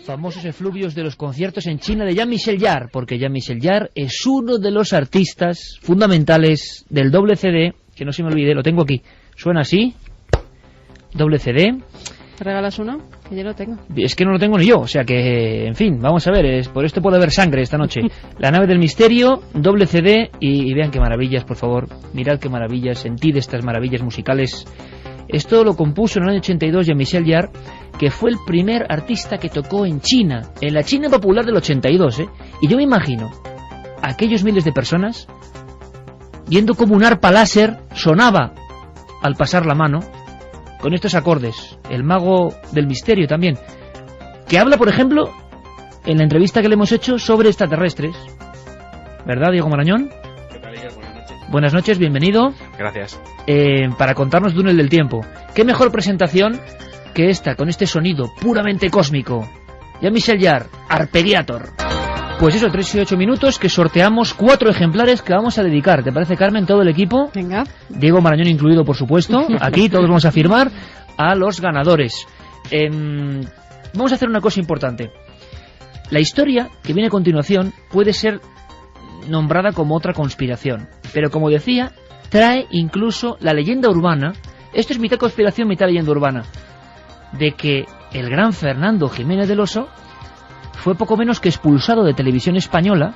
famosos efluvios de los conciertos en China de Jean-Michel Jarre, porque Jean-Michel Jarre es uno de los artistas fundamentales del doble CD, que no se me olvide, lo tengo aquí, suena así, doble CD. ¿Te regalas uno? Que yo lo tengo. Es que no lo tengo ni yo, o sea que, en fin, vamos a ver, por esto puede haber sangre esta noche. La nave del misterio, doble CD, y vean qué maravillas, por favor, mirad qué maravillas, sentid estas maravillas musicales. Esto lo compuso en el año 82 Jean-Michel Jarre, que fue el primer artista que tocó en China, en la China popular del 82, y yo me imagino a aquellos miles de personas viendo como un arpa láser sonaba al pasar la mano con estos acordes. El mago del misterio también, que habla, por ejemplo, en la entrevista que le hemos hecho sobre extraterrestres, ¿verdad, Diego Marañón? ¿Qué tal, Iker? Buenas noches. Buenas noches, bienvenido. Gracias. Para contarnos Túnel del Tiempo. ¿Qué mejor presentación que esta, con este sonido puramente cósmico? Jean-Michel Jarre, Arpeggiator. Pues eso, 3 y 8 minutos, que sorteamos 4 ejemplares que vamos a dedicar. ¿Te parece, Carmen, todo el equipo? Venga. Diego Marañón incluido, por supuesto. Aquí todos vamos a firmar a los ganadores. Vamos a hacer una cosa importante. La historia que viene a continuación puede ser nombrada como otra conspiración, pero como decía, trae incluso la leyenda urbana. Esto es mitad conspiración, mitad leyenda urbana, de que el gran Fernando Jiménez del Oso fue poco menos que expulsado de Televisión Española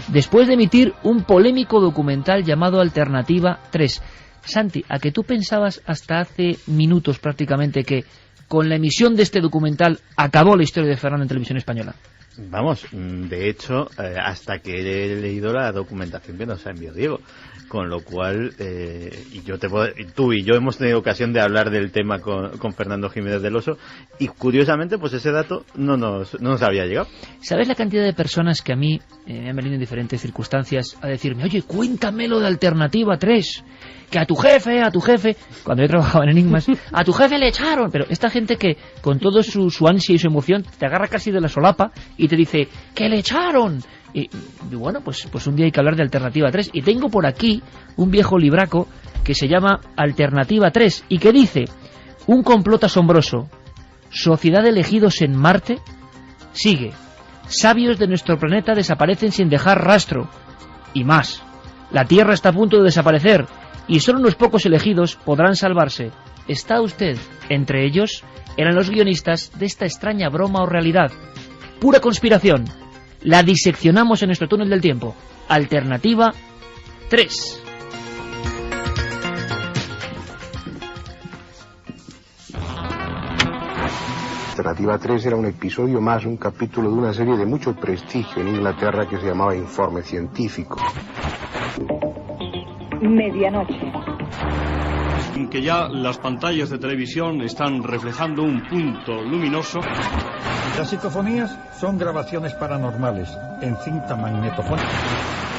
después de emitir un polémico documental llamado Alternativa 3. Santi, ¿a que tú pensabas hasta hace minutos prácticamente que con la emisión de este documental acabó la historia de Fernando en Televisión Española? Vamos, de hecho, hasta que he leído la documentación que nos ha enviado Diego, con lo cual, tú y yo hemos tenido ocasión de hablar del tema con Fernando Jiménez del Oso, y curiosamente, pues ese dato no nos había llegado. ¿Sabes la cantidad de personas que a mí me han venido en diferentes circunstancias a decirme, oye, cuéntamelo de Alternativa 3, que a tu jefe, cuando yo trabajaba en Enigmas, a tu jefe le echaron? Pero esta gente que con todo su ansia y su emoción te agarra casi de la solapa y te dice, ¡que le echaron! Y bueno, pues un día hay que hablar de Alternativa 3. Y tengo por aquí un viejo libraco que se llama Alternativa 3 y que dice: un complot asombroso, sociedad de elegidos en Marte, sigue, sabios de nuestro planeta desaparecen sin dejar rastro, y más, la Tierra está a punto de desaparecer y solo unos pocos elegidos podrán salvarse. ¿Está usted entre ellos? Eran los guionistas de esta extraña broma o realidad. Pura conspiración. La diseccionamos en nuestro túnel del tiempo. Alternativa 3. Alternativa 3 era un episodio más, un capítulo de una serie de mucho prestigio en Inglaterra que se llamaba Informe Científico. Medianoche. Que ya las pantallas de televisión están reflejando un punto luminoso. Las psicofonías son grabaciones paranormales en cinta magnetofónica.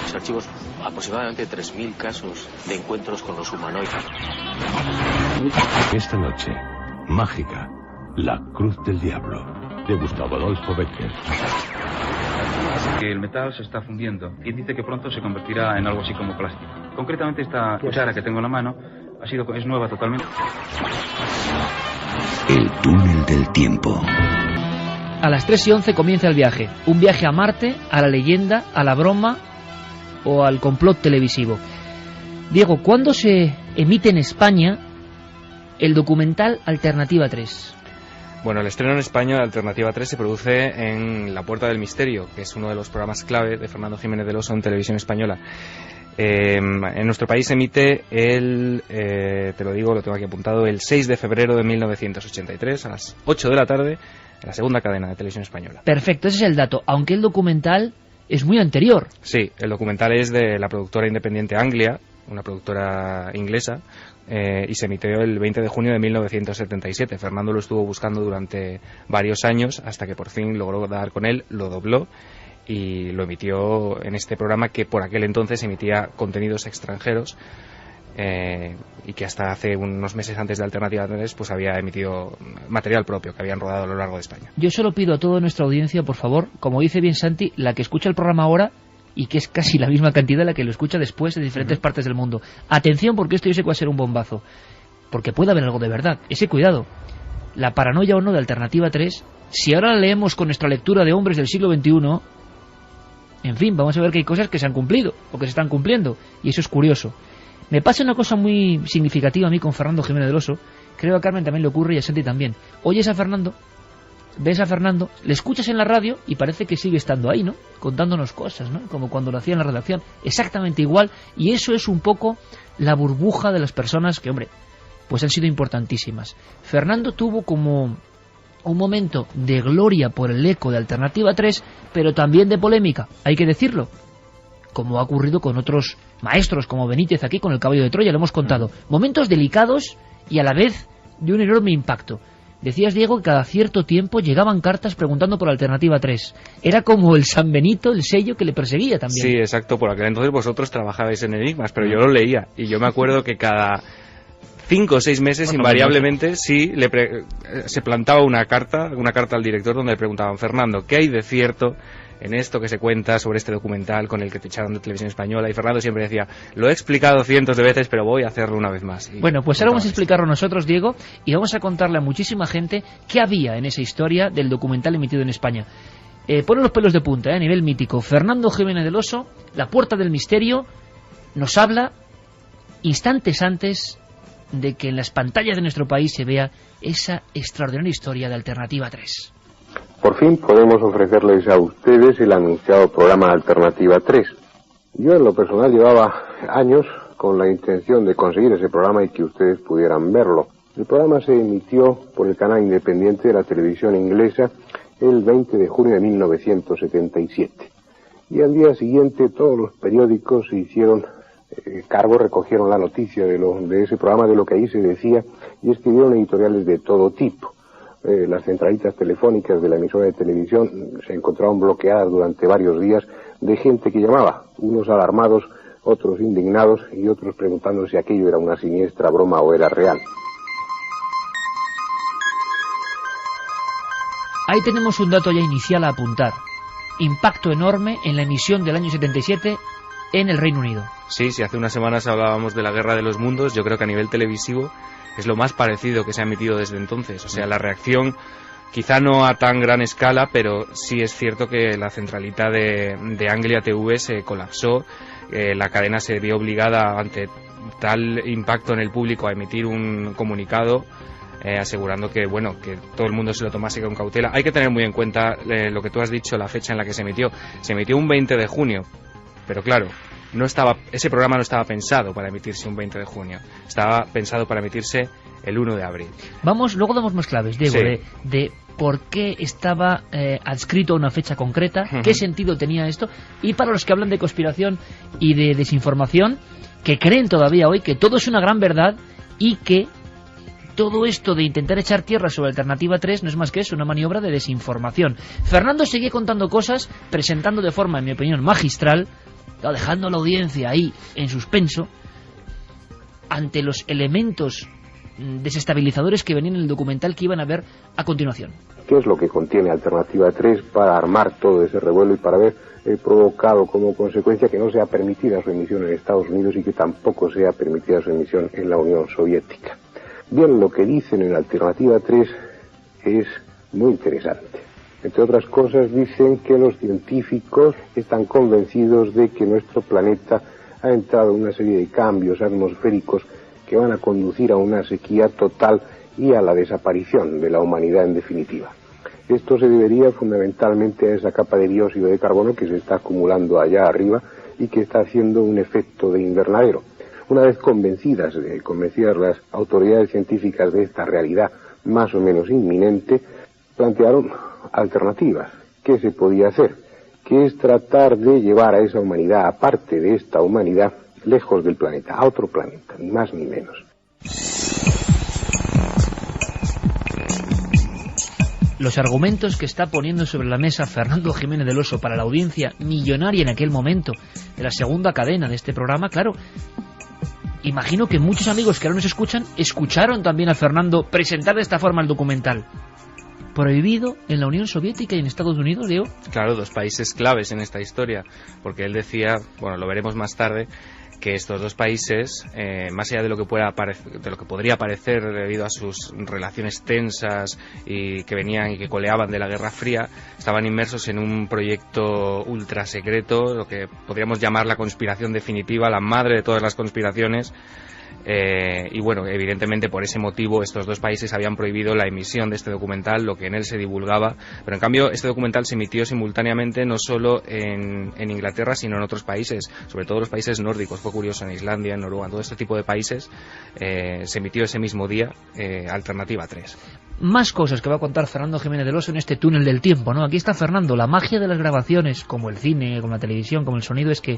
Los archivos aproximadamente 3.000 casos de encuentros con los humanoides. Esta noche, mágica, La Cruz del Diablo, de Gustavo Adolfo Becker. Que el metal se está fundiendo y dice que pronto se convertirá en algo así como plástico. Concretamente esta cuchara que tengo en la mano es nueva totalmente. El túnel del tiempo. A las 3:11 comienza el viaje. Un viaje a Marte, a la leyenda, a la broma o al complot televisivo. Diego, ¿cuándo se emite en España el documental Alternativa 3? Bueno, el estreno en España de Alternativa 3 se produce en La Puerta del Misterio, que es uno de los programas clave de Fernando Jiménez del Oso en Televisión Española. En nuestro país se emite te lo digo, lo tengo aquí apuntado, el 6 de febrero de 1983 a las 8 de la tarde, en la segunda cadena de Televisión Española. Perfecto, ese es el dato, aunque el documental es muy anterior. Sí, el documental es de la productora independiente Anglia, una productora inglesa, y se emitió el 20 de junio de 1977. Fernando lo estuvo buscando durante varios años hasta que por fin logró dar con él, lo dobló y lo emitió en este programa que por aquel entonces emitía contenidos extranjeros, y que hasta hace unos meses antes de Alternativa 3 pues había emitido material propio que habían rodado a lo largo de España. Yo solo pido a toda nuestra audiencia, por favor, como dice bien Santi, la que escucha el programa ahora y que es casi la misma cantidad la que lo escucha después en diferentes partes del mundo. Atención, porque esto yo sé que va a ser un bombazo, porque puede haber algo de verdad. Ese cuidado. La paranoia o no de Alternativa 3 Si ahora la leemos con nuestra lectura de hombres del siglo XXI, en fin, vamos a ver que hay cosas que se han cumplido o que se están cumpliendo, y eso es curioso. Me pasa una cosa muy significativa a mí con Fernando Jiménez del Oso, creo a Carmen también le ocurre y a Santi también. Oyes a Fernando, ves a Fernando, le escuchas en la radio y parece que sigue estando ahí, ¿no? Contándonos cosas, ¿no? Como cuando lo hacía en la redacción, exactamente igual, y eso es un poco la burbuja de las personas que, hombre, pues han sido importantísimas. Fernando tuvo como un momento de gloria por el eco de Alternativa 3, pero también de polémica, hay que decirlo, como ha ocurrido con otros maestros como Benítez aquí con el Caballo de Troya, lo hemos contado. Momentos delicados y a la vez de un enorme impacto. Decías, Diego, que cada cierto tiempo llegaban cartas preguntando por Alternativa 3. Era como el San Benito, el sello que le perseguía también. Sí, exacto. Por aquel entonces vosotros trabajabais en Enigmas, pero yo lo leía. Y yo me acuerdo que cada 5 o 6 meses, invariablemente, sí, se plantaba una carta al director donde le preguntaban: Fernando, ¿qué hay de cierto en esto que se cuenta sobre este documental con el que te echaron de Televisión Española? Y Fernando siempre decía: lo he explicado cientos de veces, pero voy a hacerlo una vez más. Y bueno, pues ahora vamos a explicarlo nosotros, Diego, y vamos a contarle a muchísima gente qué había en esa historia del documental emitido en España. Pone los pelos de punta, a nivel mítico. Fernando Jiménez del Oso, La Puerta del Misterio, nos habla instantes antes de que en las pantallas de nuestro país se vea esa extraordinaria historia de Alternativa 3. Por fin podemos ofrecerles a ustedes el anunciado programa Alternativa 3. Yo en lo personal llevaba años con la intención de conseguir ese programa y que ustedes pudieran verlo. El programa se emitió por el canal independiente de la televisión inglesa el 20 de junio de 1977. Y al día siguiente todos los periódicos se hicieron cargo, recogieron la noticia de ese programa, de lo que ahí se decía, y escribieron editoriales de todo tipo. Las centralitas telefónicas de la emisora de televisión se encontraron bloqueadas durante varios días de gente que llamaba, unos alarmados, otros indignados y otros preguntando si aquello era una siniestra broma o era real. Ahí tenemos un dato ya inicial a apuntar. Impacto enorme en la emisión del año 77 en el Reino Unido. Sí, si hace unas semanas hablábamos de la Guerra de los Mundos, yo creo que a nivel televisivo es lo más parecido que se ha emitido desde entonces. O sea, la reacción, quizá no a tan gran escala, pero sí es cierto que la centralita de Anglia TV se colapsó. La cadena se vio obligada, ante tal impacto en el público, a emitir un comunicado asegurando que, bueno, que todo el mundo se lo tomase con cautela. Hay que tener muy en cuenta lo que tú has dicho, la fecha en la que se emitió. Se emitió un 20 de junio, pero claro, ese programa no estaba pensado para emitirse un 20 de junio, estaba pensado para emitirse el 1 de abril. Luego damos más claves, Diego, sí, de por qué estaba adscrito a una fecha concreta, qué sentido tenía esto, y para los que hablan de conspiración y de desinformación, que creen todavía hoy que todo es una gran verdad y que todo esto de intentar echar tierra sobre Alternativa 3 no es más que eso, una maniobra de desinformación. Fernando seguía contando cosas, presentando de forma, en mi opinión, magistral, dejando a la audiencia ahí en suspenso ante los elementos desestabilizadores que venían en el documental que iban a ver a continuación. ¿Qué es lo que contiene Alternativa 3 para armar todo ese revuelo y para haber provocado como consecuencia que no sea permitida su emisión en Estados Unidos y que tampoco sea permitida su emisión en la Unión Soviética? Bien, lo que dicen en Alternativa 3 es muy interesante. Entre otras cosas, dicen que los científicos están convencidos de que nuestro planeta ha entrado en una serie de cambios atmosféricos que van a conducir a una sequía total y a la desaparición de la humanidad en definitiva. Esto se debería fundamentalmente a esa capa de dióxido de carbono que se está acumulando allá arriba y que está haciendo un efecto de invernadero. Una vez convencidas las autoridades científicas de esta realidad más o menos inminente, plantearon alternativas. ¿Qué se podía hacer? Que es tratar de llevar a esa humanidad, aparte de esta humanidad, lejos del planeta, a otro planeta, ni más ni menos. Los argumentos que está poniendo sobre la mesa Fernando Jiménez del Oso para la audiencia millonaria en aquel momento de la segunda cadena de este programa, claro, imagino que muchos amigos que ahora nos escucharon también a Fernando presentar de esta forma el documental. Prohibido en la Unión Soviética y en Estados Unidos, Diego. Claro, dos países claves en esta historia, porque él decía, bueno, lo veremos más tarde, que estos dos países, más allá de lo que podría parecer debido a sus relaciones tensas y que venían y que coleaban de la Guerra Fría, estaban inmersos en un proyecto ultra secreto, lo que podríamos llamar la conspiración definitiva, la madre de todas las conspiraciones. Y bueno, evidentemente por ese motivo estos dos países habían prohibido la emisión de este documental, lo que en él se divulgaba, pero en cambio este documental se emitió simultáneamente no solo en Inglaterra sino en otros países, sobre todo los países nórdicos. Fue curioso, en Islandia, en Noruega, en todo este tipo de países se emitió ese mismo día Alternativa 3. Más cosas que va a contar Fernando Jiménez del Oso en este túnel del tiempo, ¿no? Aquí está Fernando. La magia de las grabaciones, como el cine, como la televisión, como el sonido, es que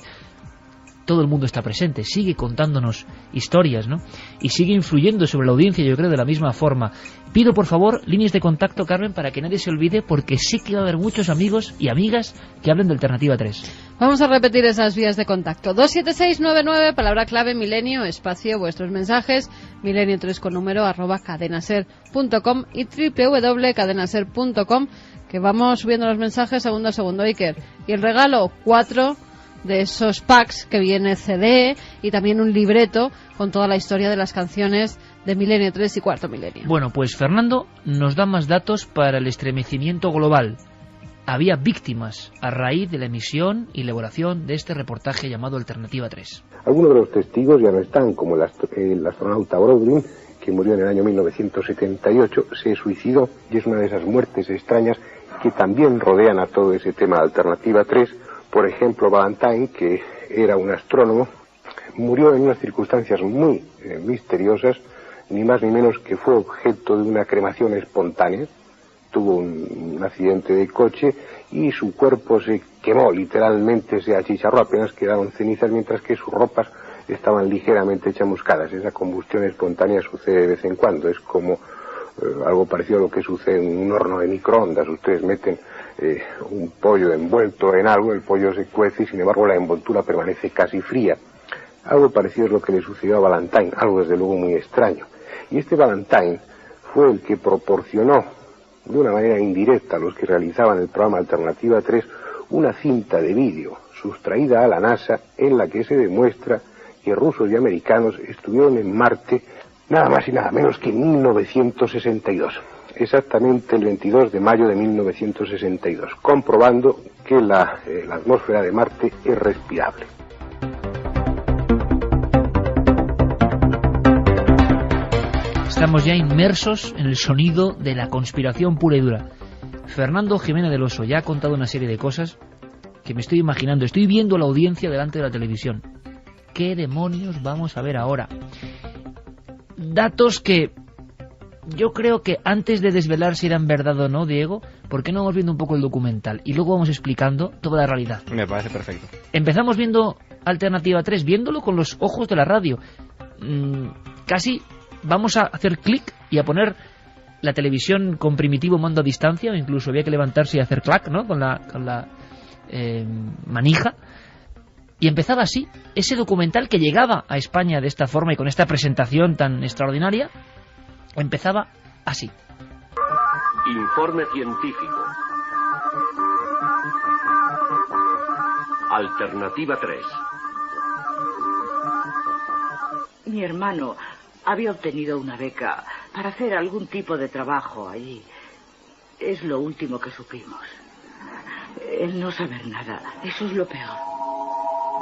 todo el mundo está presente, sigue contándonos historias, ¿no? Y sigue influyendo sobre la audiencia, yo creo, de la misma forma. Pido, por favor, líneas de contacto, Carmen, para que nadie se olvide, porque sí que va a haber muchos amigos y amigas que hablen de Alternativa 3. Vamos a repetir esas vías de contacto. 27699, palabra clave milenio, espacio, vuestros mensajes, milenio3 con número, @cadenaser.com y www.cadenaser.com, que vamos subiendo los mensajes segundo a segundo, Iker. Y el regalo, 4 de esos packs que viene CD y también un libreto con toda la historia de las canciones de Milenio 3 y Cuarto Milenio. Bueno, pues Fernando nos da más datos para el estremecimiento global. Había víctimas a raíz de la emisión y elaboración de este reportaje llamado Alternativa 3. Algunos de los testigos ya no están, como el astronauta Brodin, que murió en el año 1978, se suicidó, y es una de esas muertes extrañas que también rodean a todo ese tema de Alternativa 3. Por ejemplo, Valentine, que era un astrónomo, murió en unas circunstancias muy misteriosas, ni más ni menos que fue objeto de una cremación espontánea. Tuvo un accidente de coche y su cuerpo se quemó, literalmente se achicharró, apenas quedaron cenizas, mientras que sus ropas estaban ligeramente chamuscadas. Esa combustión espontánea sucede de vez en cuando, es como algo parecido a lo que sucede en un horno de microondas. Ustedes meten un pollo envuelto en algo, el pollo se cuece y sin embargo la envoltura permanece casi fría. Algo parecido es lo que le sucedió a Valentine, algo desde luego muy extraño. Y este Valentine fue el que proporcionó de una manera indirecta a los que realizaban el programa Alternativa 3 una cinta de vídeo sustraída a la NASA en la que se demuestra que rusos y americanos estuvieron en Marte nada más y nada menos que en 1962. Exactamente el 22 de mayo de 1962, comprobando que la atmósfera de Marte es respirable. Estamos ya inmersos en el sonido de la conspiración pura y dura. Fernando Jiménez del Oso ya ha contado una serie de cosas que me estoy imaginando. Estoy viendo la audiencia delante de la televisión. ¿Qué demonios vamos a ver ahora? Datos que yo creo que antes de desvelar si eran verdad o no, Diego, ¿por qué no vamos viendo un poco el documental? Y luego vamos explicando toda la realidad. Me parece perfecto. Empezamos viendo Alternativa 3, viéndolo con los ojos de la radio. Casi vamos a hacer clic y a poner la televisión con primitivo mando a distancia, o incluso había que levantarse y hacer clac, ¿no? Con la manija. Y empezaba así, ese documental que llegaba a España de esta forma y con esta presentación tan extraordinaria, empezaba así. Informe científico. Alternativa 3. Mi hermano había obtenido una beca para hacer algún tipo de trabajo allí. Es lo último que supimos. El no saber nada, eso es lo peor.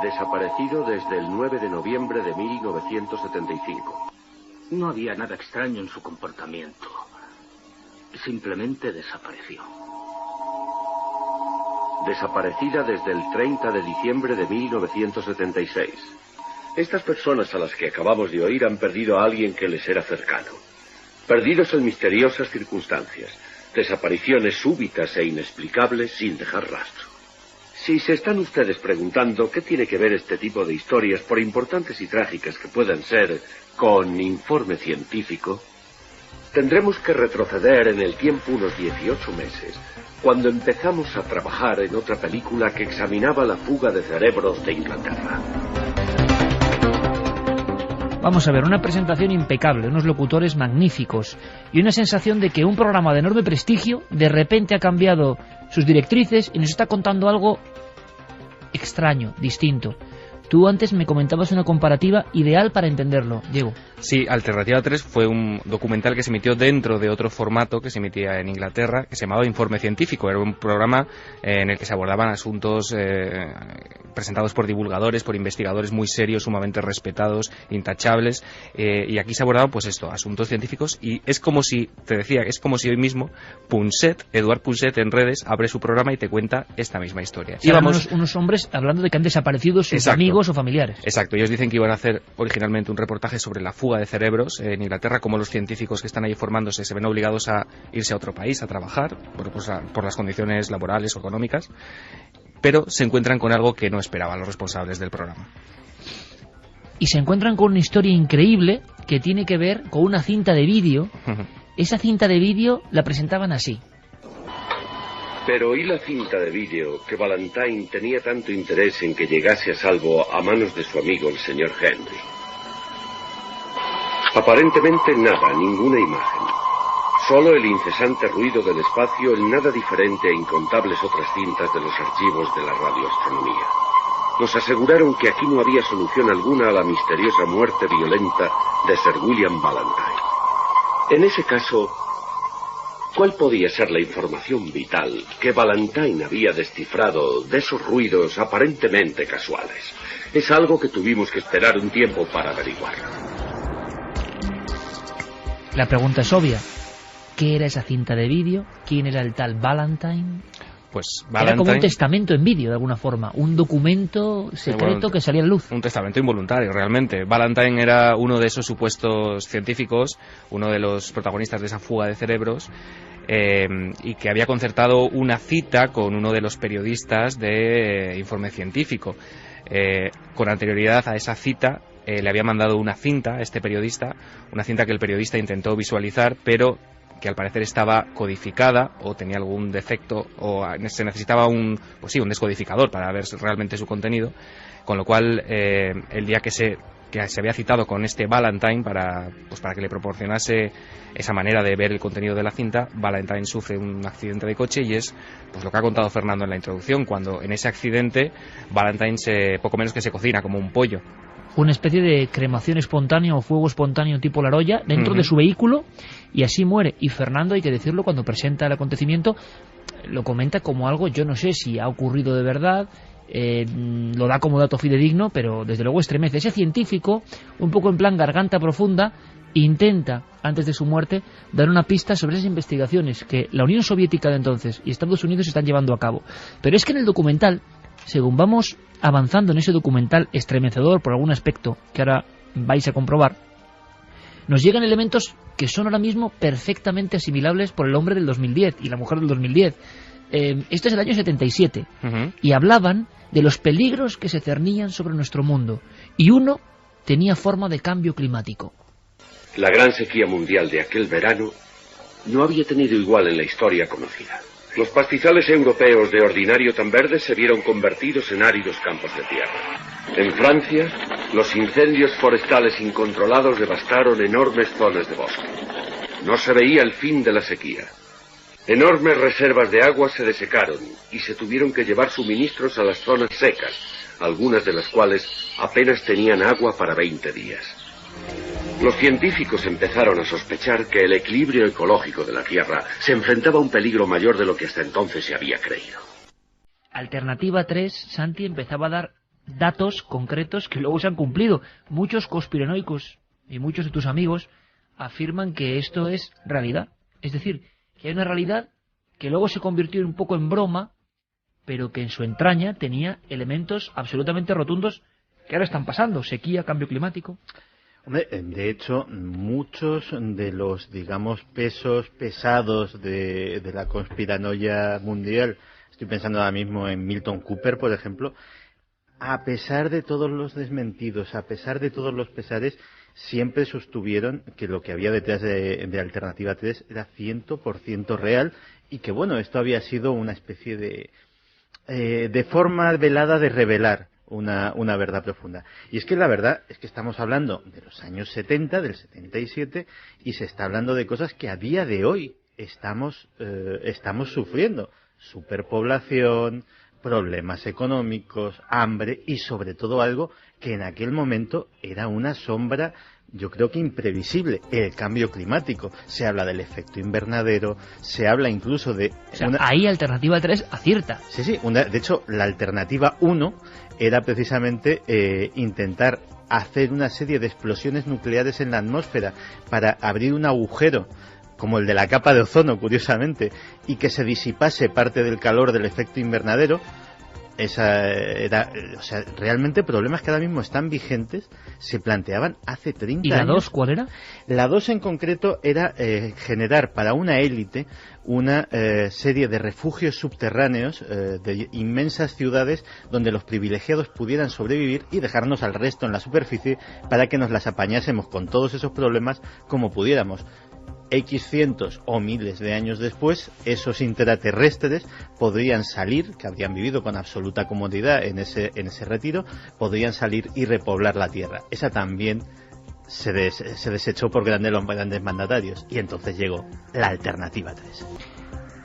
Desaparecido desde el 9 de noviembre de 1975. No había nada extraño en su comportamiento. Simplemente desapareció. Desaparecida desde el 30 de diciembre de 1976. Estas personas a las que acabamos de oír han perdido a alguien que les era cercano. Perdidos en misteriosas circunstancias. Desapariciones súbitas e inexplicables sin dejar rastro. Si se están ustedes preguntando qué tiene que ver este tipo de historias, por importantes y trágicas que puedan ser, con informe científico, tendremos que retroceder en el tiempo unos 18 meses, cuando empezamos a trabajar en otra película que examinaba la fuga de cerebros de Inglaterra. Vamos a ver, una presentación impecable, unos locutores magníficos y una sensación de que un programa de enorme prestigio de repente ha cambiado sus directrices y nos está contando algo extraño, distinto. Tú antes me comentabas una comparativa ideal para entenderlo, Diego. Sí, Alternativa 3 fue un documental que se emitió dentro de otro formato que se emitía en Inglaterra, que se llamaba Informe Científico. Era un programa en el que se abordaban asuntos presentados por divulgadores, por investigadores muy serios, sumamente respetados, intachables, y aquí se abordaban pues esto, asuntos científicos, y es como si, te decía, es como si hoy mismo Eduard Punset en redes abre su programa y te cuenta esta misma historia. Íbamos unos hombres hablando de que han desaparecido sus amigos o familiares. Exacto, ellos dicen que iban a hacer originalmente un reportaje sobre la fuga de cerebros en Inglaterra, cómo los científicos que están ahí formándose se ven obligados a irse a otro país a trabajar por las condiciones laborales o económicas, pero se encuentran con algo que no esperaban los responsables del programa. Y se encuentran con una historia increíble que tiene que ver con una cinta de vídeo. Esa cinta de vídeo la presentaban así. Pero oí la cinta de vídeo que Valentine tenía tanto interés en que llegase a salvo a manos de su amigo el señor Henry. Aparentemente nada, ninguna imagen. Solo el incesante ruido del espacio en nada diferente a incontables otras cintas de los archivos de la radioastronomía. Nos aseguraron que aquí no había solución alguna a la misteriosa muerte violenta de Sir William Valentine. En ese caso, ¿cuál podía ser la información vital que Valentine había descifrado de esos ruidos aparentemente casuales? Es algo que tuvimos que esperar un tiempo para averiguar. La pregunta es obvia. ¿Qué era esa cinta de vídeo? ¿Quién era el tal Valentine? Pues Valentine era como un testamento en vídeo, de alguna forma. Un documento secreto que salía a la luz. Un testamento involuntario, realmente. Valentine era uno de esos supuestos científicos, uno de los protagonistas de esa fuga de cerebros, y que había concertado una cita con uno de los periodistas de Informe Científico. Con anterioridad a esa cita, le había mandado una cinta a este periodista, una cinta que el periodista intentó visualizar, pero que al parecer estaba codificada o tenía algún defecto o se necesitaba un descodificador para ver realmente su contenido, con lo cual el día que se había citado con este Valentine para que le proporcionase esa manera de ver el contenido de la cinta, Valentine sufre un accidente de coche y es lo que ha contado Fernando en la introducción, cuando en ese accidente Valentine poco menos que se cocina como un pollo. Una especie de cremación espontánea o fuego espontáneo tipo La Roya dentro de su vehículo, y así muere. Y Fernando, hay que decirlo, cuando presenta el acontecimiento, lo comenta como algo, yo no sé si ha ocurrido de verdad, lo da como dato fidedigno, pero desde luego estremece. Ese científico, un poco en plan garganta profunda, intenta, antes de su muerte, dar una pista sobre esas investigaciones que la Unión Soviética de entonces y Estados Unidos están llevando a cabo. Pero es que en el documental, según vamos avanzando en ese documental estremecedor por algún aspecto que ahora vais a comprobar, nos llegan elementos que son ahora mismo perfectamente asimilables por el hombre del 2010 y la mujer del 2010. Esto es el año 77, y hablaban de los peligros que se cernían sobre nuestro mundo, y uno tenía forma de cambio climático. La gran sequía mundial de aquel verano no había tenido igual en la historia conocida. Los pastizales europeos de ordinario tan verdes se vieron convertidos en áridos campos de tierra. En Francia, los incendios forestales incontrolados devastaron enormes zonas de bosque. No se veía el fin de la sequía. Enormes reservas de agua se desecaron y se tuvieron que llevar suministros a las zonas secas, algunas de las cuales apenas tenían agua para 20 días. Los científicos empezaron a sospechar que el equilibrio ecológico de la Tierra se enfrentaba a un peligro mayor de lo que hasta entonces se había creído. Alternativa 3, Santi, empezaba a dar datos concretos que luego se han cumplido. Muchos conspiranoicos y muchos de tus amigos afirman que esto es realidad. Es decir, que hay una realidad que luego se convirtió un poco en broma, pero que en su entraña tenía elementos absolutamente rotundos que ahora están pasando. Sequía, cambio climático. Hombre, de hecho, muchos de los, digamos, pesos pesados de la conspiranoia mundial, estoy pensando ahora mismo en Milton Cooper, por ejemplo, a pesar de todos los desmentidos, a pesar de todos los pesares, siempre sostuvieron que lo que había detrás de Alternativa 3 era 100% real, y que, bueno, esto había sido una especie de forma velada de revelar una verdad profunda. Y es que la verdad es que estamos hablando de los años 70, del 77, y se está hablando de cosas que a día de hoy estamos sufriendo. Superpoblación, problemas económicos, hambre y sobre todo algo que en aquel momento era una sombra, yo creo que imprevisible, el cambio climático. Se habla del efecto invernadero, se habla incluso de... O sea, ahí Alternativa 3 acierta. Sí, de hecho, la Alternativa 1 era precisamente intentar hacer una serie de explosiones nucleares en la atmósfera para abrir un agujero, como el de la capa de ozono, curiosamente, y que se disipase parte del calor del efecto invernadero. Esa era, o sea, realmente problemas que ahora mismo están vigentes, se planteaban hace 30 años. ¿Y la 2 cuál era? La 2 en concreto era generar para una élite una serie de refugios subterráneos de inmensas ciudades donde los privilegiados pudieran sobrevivir y dejarnos al resto en la superficie para que nos las apañásemos con todos esos problemas como pudiéramos. X cientos o miles de años después, esos intraterrestres podrían salir, que habrían vivido con absoluta comodidad en ese retiro, podrían salir y repoblar la Tierra. Esa también se desechó por grandes mandatarios, y entonces llegó la Alternativa 3.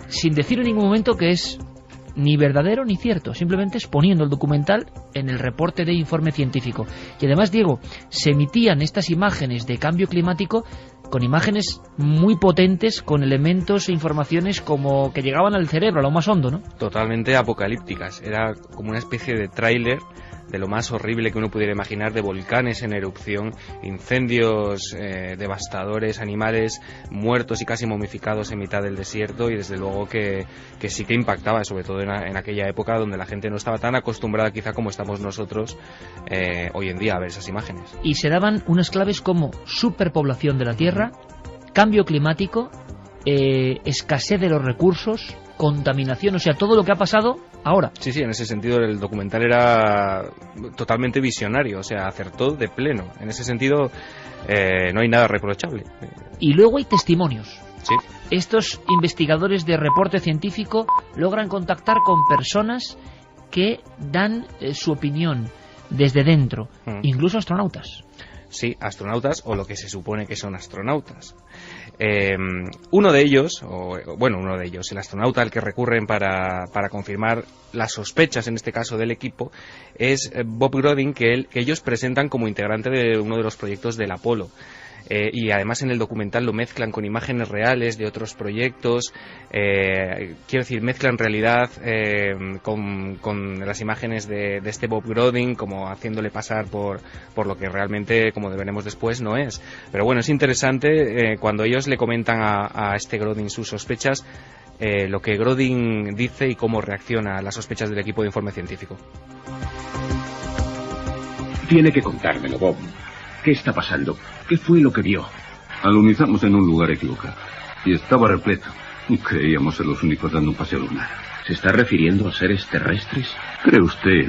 Sin decir en ningún momento que es ni verdadero ni cierto, simplemente exponiendo el documental en el reporte de informe científico. Y además, Diego, se emitían estas imágenes de cambio climático con imágenes muy potentes, con elementos e informaciones como que llegaban al cerebro, a lo más hondo, ¿no? Totalmente apocalípticas. Era como una especie de tráiler de lo más horrible que uno pudiera imaginar, de volcanes en erupción, incendios devastadores, animales muertos y casi momificados en mitad del desierto, y desde luego que sí que impactaba, sobre todo en aquella época donde la gente no estaba tan acostumbrada quizá como estamos nosotros hoy en día a ver esas imágenes. Y se daban unas claves como superpoblación de la Tierra, cambio climático, escasez de los recursos, contaminación, o sea, todo lo que ha pasado ahora. Sí, en ese sentido el documental era totalmente visionario, o sea, acertó de pleno. En ese sentido no hay nada reprochable. Y luego hay testimonios. Sí. Estos investigadores de reporte científico logran contactar con personas que dan su opinión desde dentro, incluso astronautas. Sí, astronautas, o lo que se supone que son astronautas. Uno de ellos, el astronauta al que recurren para confirmar las sospechas, en este caso del equipo, es Bob Grodin, que ellos presentan como integrante de uno de los proyectos del Apolo. Y además en el documental lo mezclan con imágenes reales de otros proyectos, quiero decir, mezclan realidad con las imágenes de este Bob Grodin, como haciéndole pasar por lo que realmente, como veremos después, no es. Pero bueno, es interesante cuando ellos le comentan a este Grodin sus sospechas, lo que Grodin dice y cómo reacciona a las sospechas del equipo de informe científico. Tiene que contármelo, Bob. ¿Qué está pasando? ¿Qué fue lo que vio? Alunizamos en un lugar equivocado y estaba repleto. Creíamos ser los únicos dando un paseo lunar. ¿Se está refiriendo a seres terrestres? ¿Cree usted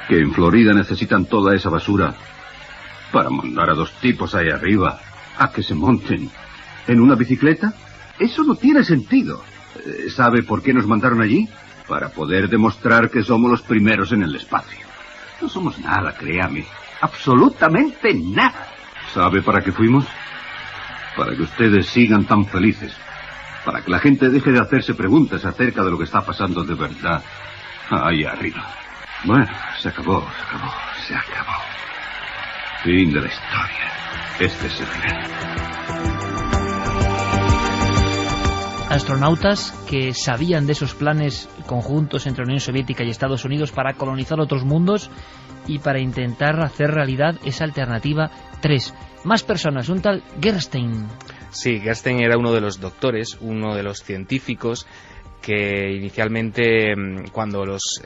que en Florida necesitan toda esa basura para mandar a 2 tipos ahí arriba a que se monten en una bicicleta? Eso no tiene sentido. ¿Sabe por qué nos mandaron allí? Para poder demostrar que somos los primeros en el espacio. No somos nada, créame. Absolutamente nada. ¿Sabe para qué fuimos? Para que ustedes sigan tan felices. Para que la gente deje de hacerse preguntas acerca de lo que está pasando de verdad ahí arriba. Bueno, se acabó. Fin de la historia. Este es el final. Astronautas que sabían de esos planes conjuntos entre Unión Soviética y Estados Unidos para colonizar otros mundos y para intentar hacer realidad esa Alternativa 3. Más personas, un tal Gerstein. Sí, Gerstein era uno de los doctores, uno de los científicos que inicialmente, cuando los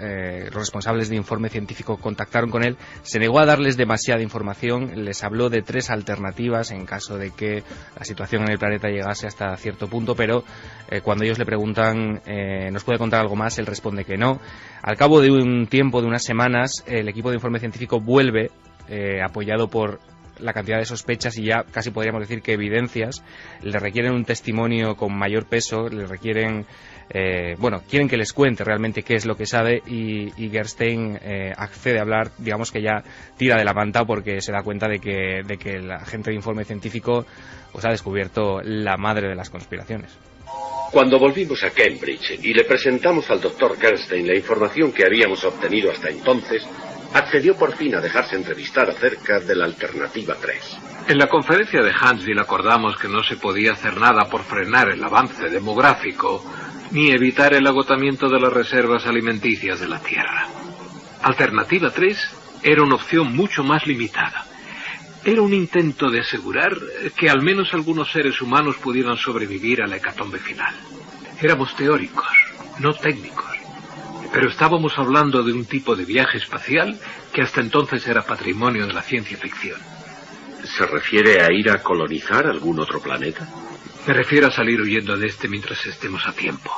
responsables de informe científico contactaron con él, se negó a darles demasiada información, les habló de 3 alternativas en caso de que la situación en el planeta llegase hasta cierto punto, pero cuando ellos le preguntan, ¿nos puede contar algo más?, él responde que no. Al cabo de un tiempo, de unas semanas, el equipo de informe científico vuelve, apoyado por la cantidad de sospechas y ya casi podríamos decir que evidencias, le requieren un testimonio con mayor peso, le requieren, quieren que les cuente realmente qué es lo que sabe, y Gerstein accede a hablar, digamos que ya tira de la manta porque se da cuenta de que el agente de informe científico pues ha descubierto la madre de las conspiraciones. Cuando volvimos a Cambridge y le presentamos al Dr. Gerstein la información que habíamos obtenido hasta entonces, accedió por fin a dejarse entrevistar acerca de la alternativa 3. En la conferencia de Huntsville acordamos que no se podía hacer nada por frenar el avance demográfico ni evitar el agotamiento de las reservas alimenticias de la Tierra. Alternativa 3 era una opción mucho más limitada. Era un intento de asegurar que al menos algunos seres humanos pudieran sobrevivir a la hecatombe final. Éramos teóricos, no técnicos, pero estábamos hablando de un tipo de viaje espacial que hasta entonces era patrimonio de la ciencia ficción. ¿Se refiere a ir a colonizar algún otro planeta? Me refiero a salir huyendo de este mientras estemos a tiempo.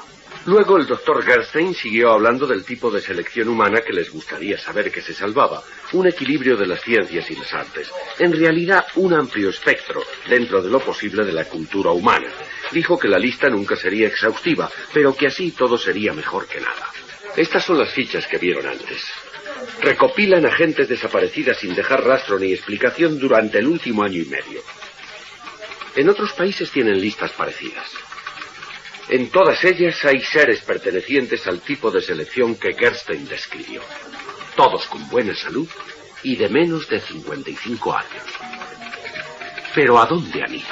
Luego el Dr. Gerstein siguió hablando del tipo de selección humana que les gustaría saber que se salvaba, un equilibrio de las ciencias y las artes, en realidad un amplio espectro dentro de lo posible de la cultura humana. Dijo que la lista nunca sería exhaustiva, pero que así todo sería mejor que nada. Estas son las fichas que vieron antes. Recopilan a gentes desaparecidas sin dejar rastro ni explicación durante el último año y medio. En otros países tienen listas parecidas. En todas ellas hay seres pertenecientes al tipo de selección que Gerstein describió. Todos con buena salud y de menos de 55 años. ¿Pero a dónde han ido?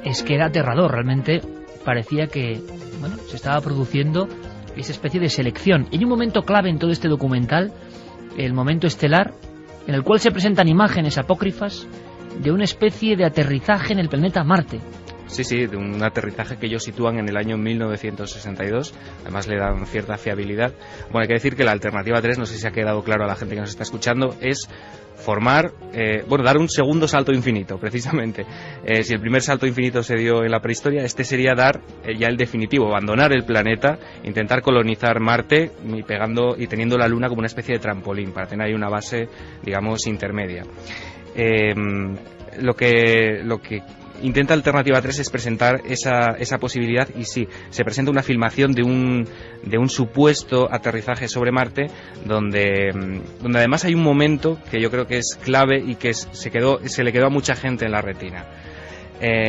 Es que era aterrador, realmente parecía que, bueno, se estaba produciendo esa especie de selección. Y hay un momento clave en todo este documental, el momento estelar, en el cual se presentan imágenes apócrifas de una especie de aterrizaje en el planeta Marte. Sí, de un aterrizaje que ellos sitúan en el año 1962, además le dan cierta fiabilidad. Bueno, hay que decir que la alternativa 3, no sé si ha quedado claro a la gente que nos está escuchando, es dar un segundo salto infinito, precisamente. Si el primer salto infinito se dio en la prehistoria, este sería dar ya el definitivo, abandonar el planeta, intentar colonizar Marte y teniendo la Luna como una especie de trampolín, para tener ahí una base, digamos, intermedia. Lo que intenta Alternativa 3 es presentar esa posibilidad, y sí, se presenta una filmación de un supuesto aterrizaje sobre Marte, donde además hay un momento que yo creo que es clave y que se le quedó a mucha gente en la retina.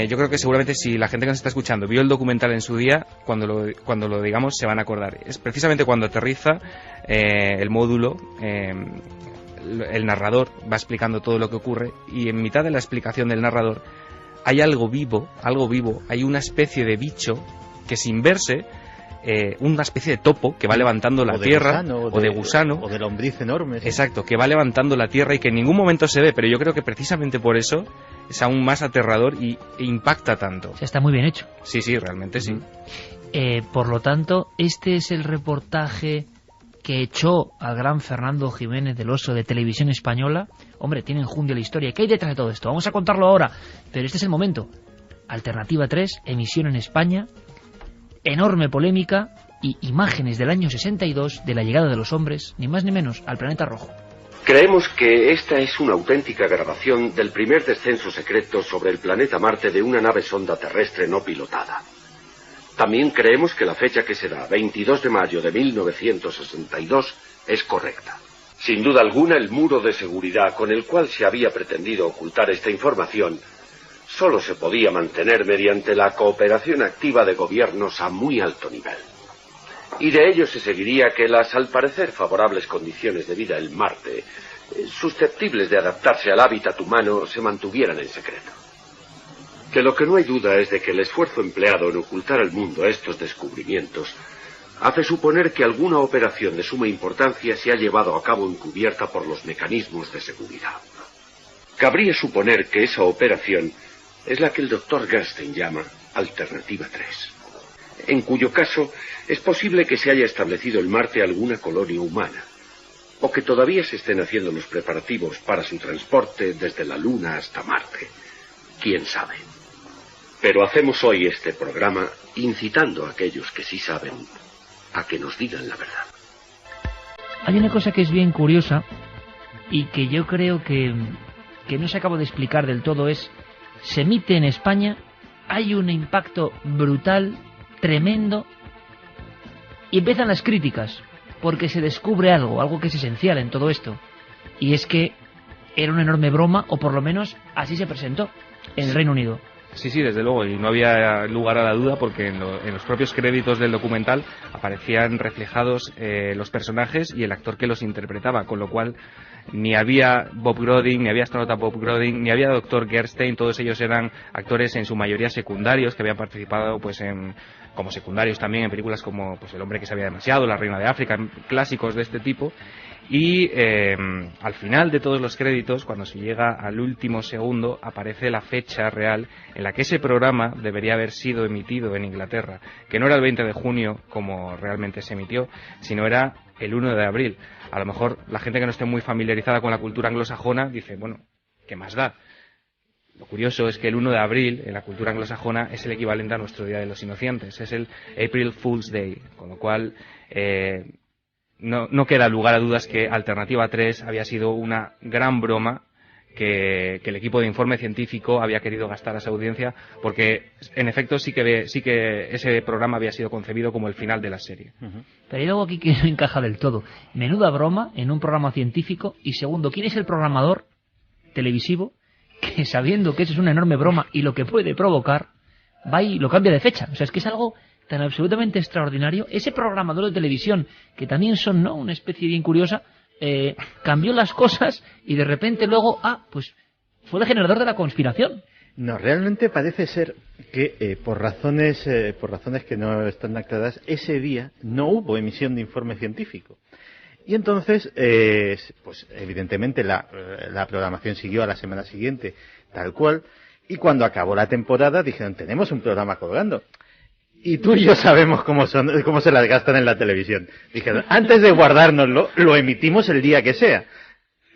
Yo creo que seguramente si la gente que nos está escuchando vio el documental en su día, cuando lo digamos se van a acordar. Es precisamente cuando aterriza el módulo, el narrador va explicando todo lo que ocurre, y en mitad de la explicación del narrador hay algo vivo, hay una especie de bicho que sin verse, una especie de topo que va levantando la tierra, o de gusano, o de lombriz enorme. ¿Sí? Exacto, que va levantando la tierra y que en ningún momento se ve, pero yo creo que precisamente por eso es aún más aterrador e impacta tanto. O sea, está muy bien hecho. Sí, realmente sí. Por lo tanto, este es el reportaje que echó al gran Fernando Jiménez del Oso de Televisión Española. Hombre, tiene enjundia la historia. ¿Qué hay detrás de todo esto? Vamos a contarlo ahora, pero este es el momento. Alternativa 3, emisión en España, enorme polémica y imágenes del año 62 de la llegada de los hombres, ni más ni menos, al planeta rojo. Creemos que esta es una auténtica grabación del primer descenso secreto sobre el planeta Marte de una nave sonda terrestre no pilotada. También creemos que la fecha que se da, 22 de mayo de 1962, es correcta. Sin duda alguna, el muro de seguridad con el cual se había pretendido ocultar esta información solo se podía mantener mediante la cooperación activa de gobiernos a muy alto nivel. Y de ello se seguiría que las, al parecer, favorables condiciones de vida en Marte, susceptibles de adaptarse al hábitat humano, se mantuvieran en secreto. Que lo que no hay duda es de que el esfuerzo empleado en ocultar al mundo estos descubrimientos hace suponer que alguna operación de suma importancia se ha llevado a cabo encubierta por los mecanismos de seguridad. Cabría suponer que esa operación es la que el Dr. Gerstein llama Alternativa 3, en cuyo caso es posible que se haya establecido en Marte alguna colonia humana, o que todavía se estén haciendo los preparativos para su transporte desde la Luna hasta Marte. ¿Quién sabe? Pero hacemos hoy este programa incitando a aquellos que sí saben a que nos digan la verdad. Hay una cosa que es bien curiosa y que yo creo que no se acaba de explicar del todo, se emite en España, hay un impacto brutal, tremendo, y empiezan las críticas, porque se descubre algo que es esencial en todo esto, y es que era una enorme broma, o por lo menos así se presentó en el Reino Unido. Sí, desde luego, y no había lugar a la duda porque en los propios créditos del documental aparecían reflejados los personajes y el actor que los interpretaba, con lo cual ni había Bob Grodin, ni había astronauta Bob Grodin, ni había Dr. Gerstein, todos ellos eran actores en su mayoría secundarios que habían participado pues como secundarios también en películas como pues El hombre que sabía demasiado, La reina de África, clásicos de este tipo. Y al final de todos los créditos, cuando se llega al último segundo, aparece la fecha real en la que ese programa debería haber sido emitido en Inglaterra, que no era el 20 de junio como realmente se emitió, sino era el 1 de abril. A lo mejor la gente que no esté muy familiarizada con la cultura anglosajona dice, bueno, ¿qué más da? Lo curioso es que el 1 de abril en la cultura anglosajona es el equivalente a nuestro Día de los Inocentes, es el April Fool's Day, con lo cual no queda lugar a dudas que Alternativa 3 había sido una gran broma que el equipo de informe científico había querido gastar a esa audiencia, porque en efecto sí que ese programa había sido concebido como el final de la serie. Pero hay algo aquí que no encaja del todo. Menuda broma en un programa científico, y segundo, ¿quién es el programador televisivo que, sabiendo que eso es una enorme broma y lo que puede provocar, va y lo cambia de fecha? O sea, es que es algo tan absolutamente extraordinario. Ese programador de televisión, que también son, ¿no?, una especie bien curiosa, cambió las cosas y de repente luego, pues fue el generador de la conspiración. No, realmente parece ser que por razones que no están aclaradas, ese día no hubo emisión de informe científico. Y entonces, pues evidentemente la programación siguió a la semana siguiente, tal cual, y cuando acabó la temporada dijeron, tenemos un programa colgando. Y tú y yo sabemos cómo se las gastan en la televisión. Dijeron, antes de guardárnoslo, lo emitimos el día que sea.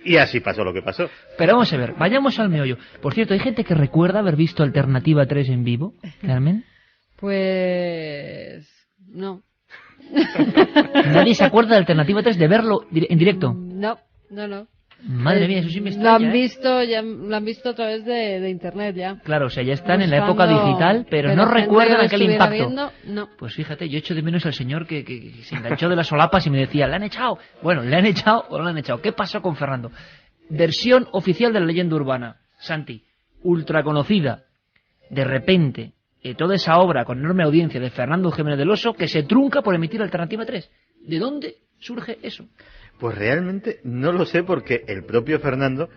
Y así pasó lo que pasó. Pero vamos a ver, vayamos al meollo. Por cierto, ¿hay gente que recuerda haber visto Alternativa 3 en vivo, Carmen? Pues no. ¿Nadie se acuerda de Alternativa 3 de verlo en directo? No. Madre mía, eso sí me extraña. Lo han visto a través de internet ya. Claro, o sea, ya están en la época digital, pero no recuerdan aquel impacto. Viendo, no. Pues fíjate, yo echo de menos al señor que se enganchó de las solapas y me decía, ¿le han echado? Bueno, ¿le han echado o no le han echado? ¿Qué pasó con Fernando? Versión oficial de la leyenda urbana. Santi, ultra conocida. De repente, toda esa obra con enorme audiencia de Fernando Jiménez del Oso, que se trunca por emitir Alternativa 3. ¿De dónde surge eso? Pues realmente no lo sé, porque el propio Fernando,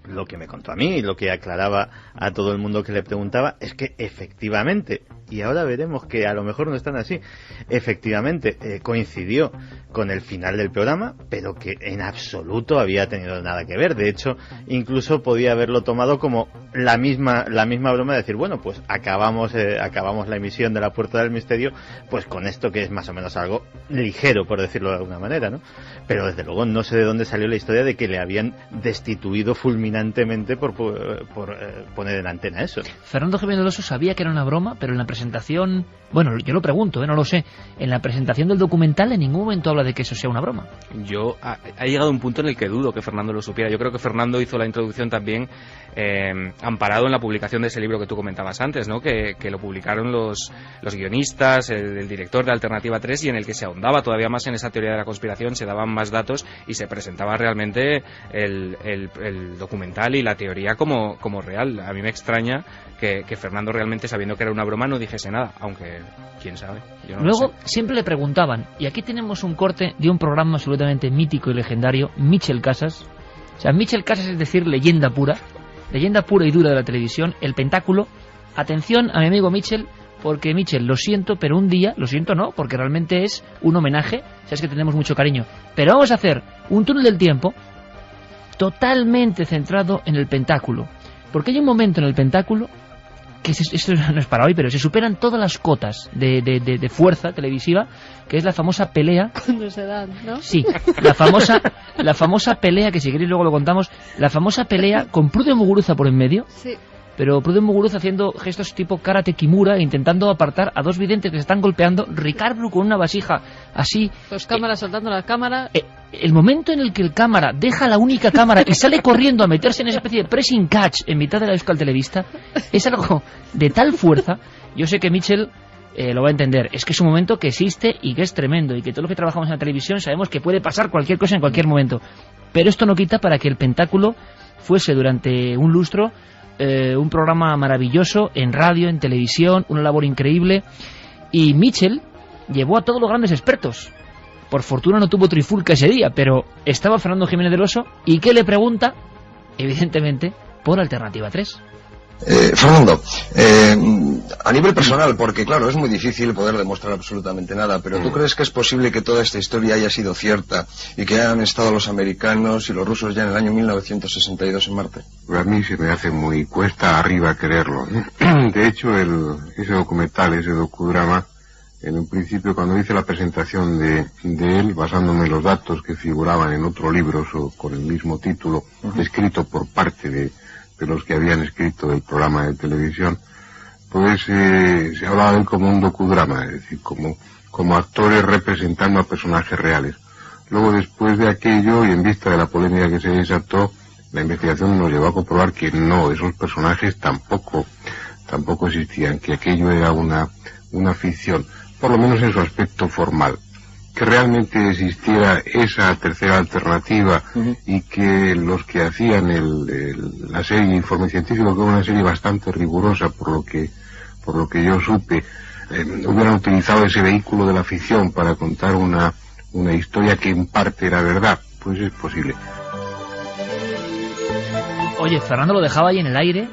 lo que me contó a mí y lo que aclaraba a todo el mundo que le preguntaba, es que efectivamente, y ahora veremos que a lo mejor no están así, efectivamente coincidió con el final del programa, pero que en absoluto había tenido nada que ver. De hecho, incluso podía haberlo tomado como la misma broma de decir, bueno, pues acabamos la emisión de La Puerta del Misterio, pues con esto que es más o menos algo ligero, por decirlo de alguna manera, ¿no? Pero desde luego no sé de dónde salió la historia de que le habían destituido fulminantemente por poner en antena eso. Fernando Jiménez del Oso sabía que era una broma, pero en la presentación, bueno, yo lo pregunto, no lo sé, en la presentación del documental en ningún momento habla de que eso sea una broma. Ha llegado un punto en el que dudo que Fernando lo supiera. Yo creo que Fernando hizo la introducción también amparado en la publicación de ese libro que tú comentabas antes, ¿no? Que lo publicaron los guionistas, el director de Alternativa 3, y en el que se ahondaba todavía más en esa teoría de la conspiración, se daban más datos y se presentaba realmente el documental y la teoría como real. A mí me extraña que Fernando realmente, sabiendo que era una broma, no dijese nada, aunque quién sabe. Yo no Luego lo sé. siempre le preguntaban, y aquí tenemos un corte de un programa absolutamente mítico y legendario, Michel Casas. O sea, Michel Casas es decir, leyenda pura y dura de la televisión, el pentáculo. Atención a mi amigo Michel, porque Michel, lo siento, pero un día, lo siento no, porque realmente es un homenaje, sabes que tenemos mucho cariño, pero vamos a hacer un túnel del tiempo totalmente centrado en el pentáculo, porque hay un momento en el pentáculo que esto no es para hoy, pero se superan todas las cotas de fuerza televisiva, que es la famosa pelea. Cuando se dan, ¿no? Sí, la famosa pelea, que si queréis luego lo contamos, la famosa pelea con Pruden Muguruza por en medio. Sí. Pero Pruden Muguruza haciendo gestos tipo Karate Kimura, intentando apartar a dos videntes que se están golpeando, Ricardo con una vasija así. Dos cámaras soltando la cámara. El momento en el que el cámara deja la única cámara y sale corriendo a meterse en esa especie de pressing catch en mitad de la Euskal Televista, es algo de tal fuerza. Yo sé que Michel lo va a entender. Es que es un momento que existe y que es tremendo, y que todos los que trabajamos en la televisión sabemos que puede pasar cualquier cosa en cualquier momento. Pero esto no quita para que el Pentáculo fuese durante un lustro un programa maravilloso en radio, en televisión, una labor increíble. Y Mitchell llevó a todos los grandes expertos. Por fortuna no tuvo trifulca ese día, pero estaba Fernando Jiménez del Oso. ¿Y qué le pregunta? Evidentemente, por Alternativa 3. Fernando, a nivel personal, porque claro, es muy difícil poder demostrar absolutamente nada, pero ¿tú crees que es posible que toda esta historia haya sido cierta y que hayan estado los americanos y los rusos ya en el año 1962 en Marte? A mí se me hace muy cuesta arriba creerlo. De hecho, ese documental, ese docudrama, en un principio cuando hice la presentación de él, basándome en los datos que figuraban en otro libro con el mismo título, escrito por parte de los que habían escrito el programa de televisión, pues se hablaba de él como un docudrama, es decir, como actores representando a personajes reales. Luego, después de aquello, y en vista de la polémica que se desató, la investigación nos llevó a comprobar que no, esos personajes tampoco existían, que aquello era una ficción, por lo menos en su aspecto formal. Que realmente existiera esa tercera alternativa y que los que hacían la serie Informe Científico, que era una serie bastante rigurosa por lo que yo supe, hubieran utilizado ese vehículo de la ficción para contar una historia que en parte era verdad, pues es posible. Oye, Fernando lo dejaba ahí en el aire,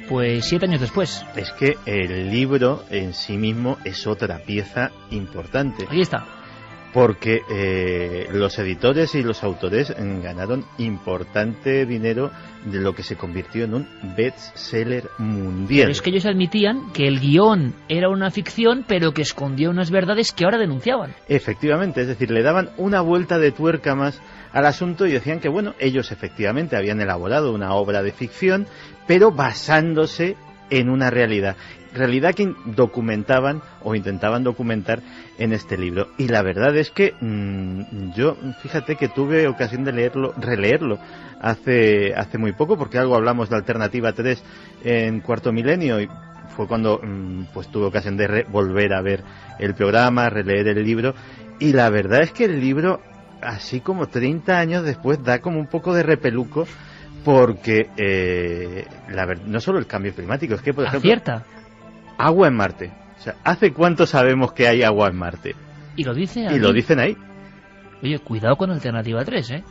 pues 7 años después. Es que el libro en sí mismo es otra pieza importante. Ahí está. Porque los editores y los autores ganaron importante dinero de lo que se convirtió en un bestseller mundial. Pero es que ellos admitían que el guión era una ficción, pero que escondía unas verdades que ahora denunciaban. Efectivamente, es decir, le daban una vuelta de tuerca más al asunto y decían que, bueno, ellos efectivamente habían elaborado una obra de ficción, pero basándose en una realidad que documentaban o intentaban documentar en este libro. Y la verdad es que yo, fíjate que tuve ocasión de releerlo hace muy poco, porque algo hablamos de Alternativa 3 en Cuarto Milenio, y fue cuando pues tuve ocasión de volver a ver el programa, releer el libro, y la verdad es que el libro, así como 30 años después, da como un poco de repeluco, porque no solo el cambio climático, es que, por ejemplo, acierta. Agua en Marte. O sea, ¿hace cuánto sabemos que hay agua en Marte? Y lo dice ahí. Y lo dicen ahí. Oye, cuidado con Alternativa 3, ¿eh?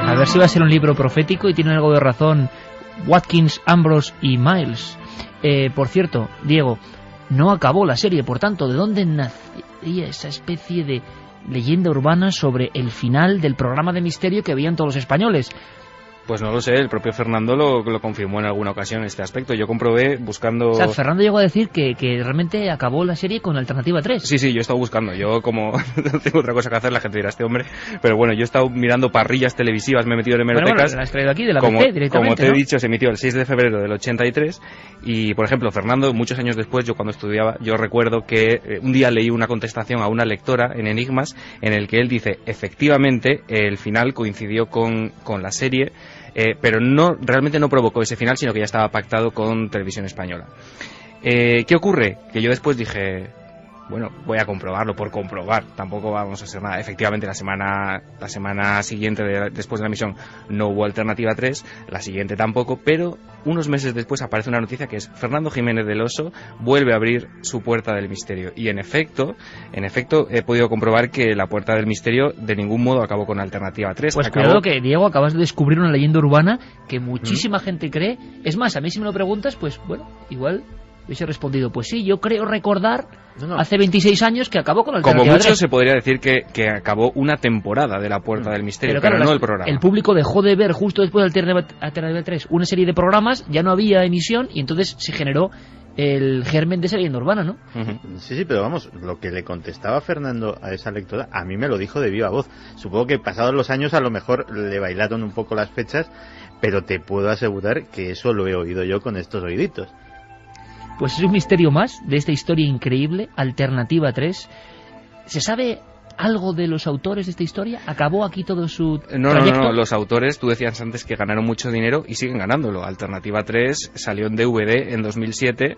A ver si va a ser un libro profético y tiene algo de razón Watkins, Ambrose y Miles. Por cierto, Diego, no acabó la serie, por tanto, ¿de dónde nacía esa especie de leyenda urbana sobre el final del programa de misterio que veían todos los españoles? Pues no lo sé, el propio Fernando lo confirmó en alguna ocasión en este aspecto. Yo comprobé buscando... O sea, Fernando llegó a decir que realmente acabó la serie con Alternativa 3. Sí, yo he estado buscando. Yo, como no tengo otra cosa que hacer, la gente dirá, este hombre... Pero bueno, yo he estado mirando parrillas televisivas, me he metido en hemerotecas. Bueno, la has traído aquí, de la BT directamente, como te he ¿no? dicho, se emitió el 6 de febrero del 83. Y, por ejemplo, Fernando, muchos años después, yo cuando estudiaba, yo recuerdo que un día leí una contestación a una lectora en Enigmas, en el que él dice, efectivamente, el final coincidió con la serie... pero realmente no provocó ese final, sino que ya estaba pactado con Televisión Española. ¿Qué ocurre? Que yo después dije, bueno, voy a comprobarlo por comprobar, tampoco vamos a hacer nada. Efectivamente, la semana siguiente, después de la emisión, no hubo Alternativa 3, la siguiente tampoco, pero unos meses después aparece una noticia que es Fernando Jiménez del Oso vuelve a abrir su Puerta del Misterio. Y en efecto, he podido comprobar que la Puerta del Misterio de ningún modo acabó con Alternativa 3. Pues creo que, Diego, acabas de descubrir una leyenda urbana que muchísima gente cree. Es más, a mí si me lo preguntas, pues bueno, igual hubiese respondido, pues sí, yo creo recordar hace 26 años que acabó con Alternativa 3. Como mucho se podría decir que acabó una temporada de la Puerta del Misterio, pero no el programa. El público dejó de ver justo después de Alternativa 3 una serie de programas, ya no había emisión y entonces se generó el germen de esa leyenda urbana, ¿no? Sí, pero vamos, lo que le contestaba Fernando a esa lectora, a mí me lo dijo de viva voz. Supongo que pasados los años a lo mejor le bailaron un poco las fechas, pero te puedo asegurar que eso lo he oído yo con estos oíditos. Pues es un misterio más de esta historia increíble, Alternativa 3. ¿Se sabe algo de los autores de esta historia? ¿Acabó aquí todo su No, trayecto? los autores, tú decías antes que ganaron mucho dinero y siguen ganándolo. Alternativa 3 salió en DVD en 2007.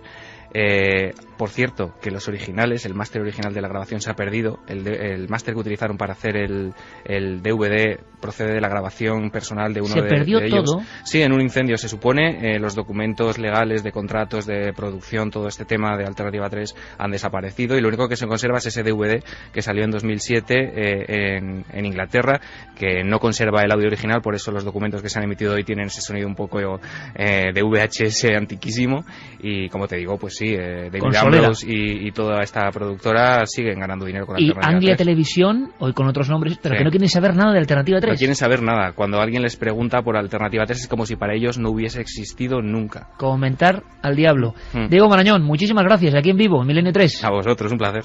Por cierto, que los originales, el máster original de la grabación se ha perdido. El máster que utilizaron para hacer el DVD procede de la grabación personal de uno de ellos. ¿Se perdió todo? Sí, en un incendio, se supone. Los documentos legales de contratos de producción, todo este tema de Alternativa 3 han desaparecido, y lo único que se conserva es ese DVD que salió en 2007 en Inglaterra, que no conserva el audio original, por eso los documentos que se han emitido hoy tienen ese sonido un poco de VHS antiquísimo. Y como te digo, pues sí, David Ambrose y toda esta productora siguen ganando dinero con Alternativa 3. Y Anglia Televisión, hoy con otros nombres, pero que no quieren saber nada de Alternativa 3. No quieren saber nada. Cuando alguien les pregunta por Alternativa 3 es como si para ellos no hubiese existido nunca. Comentar al diablo. Diego Marañón, muchísimas gracias, aquí en vivo, en Milenio 3. A vosotros, un placer.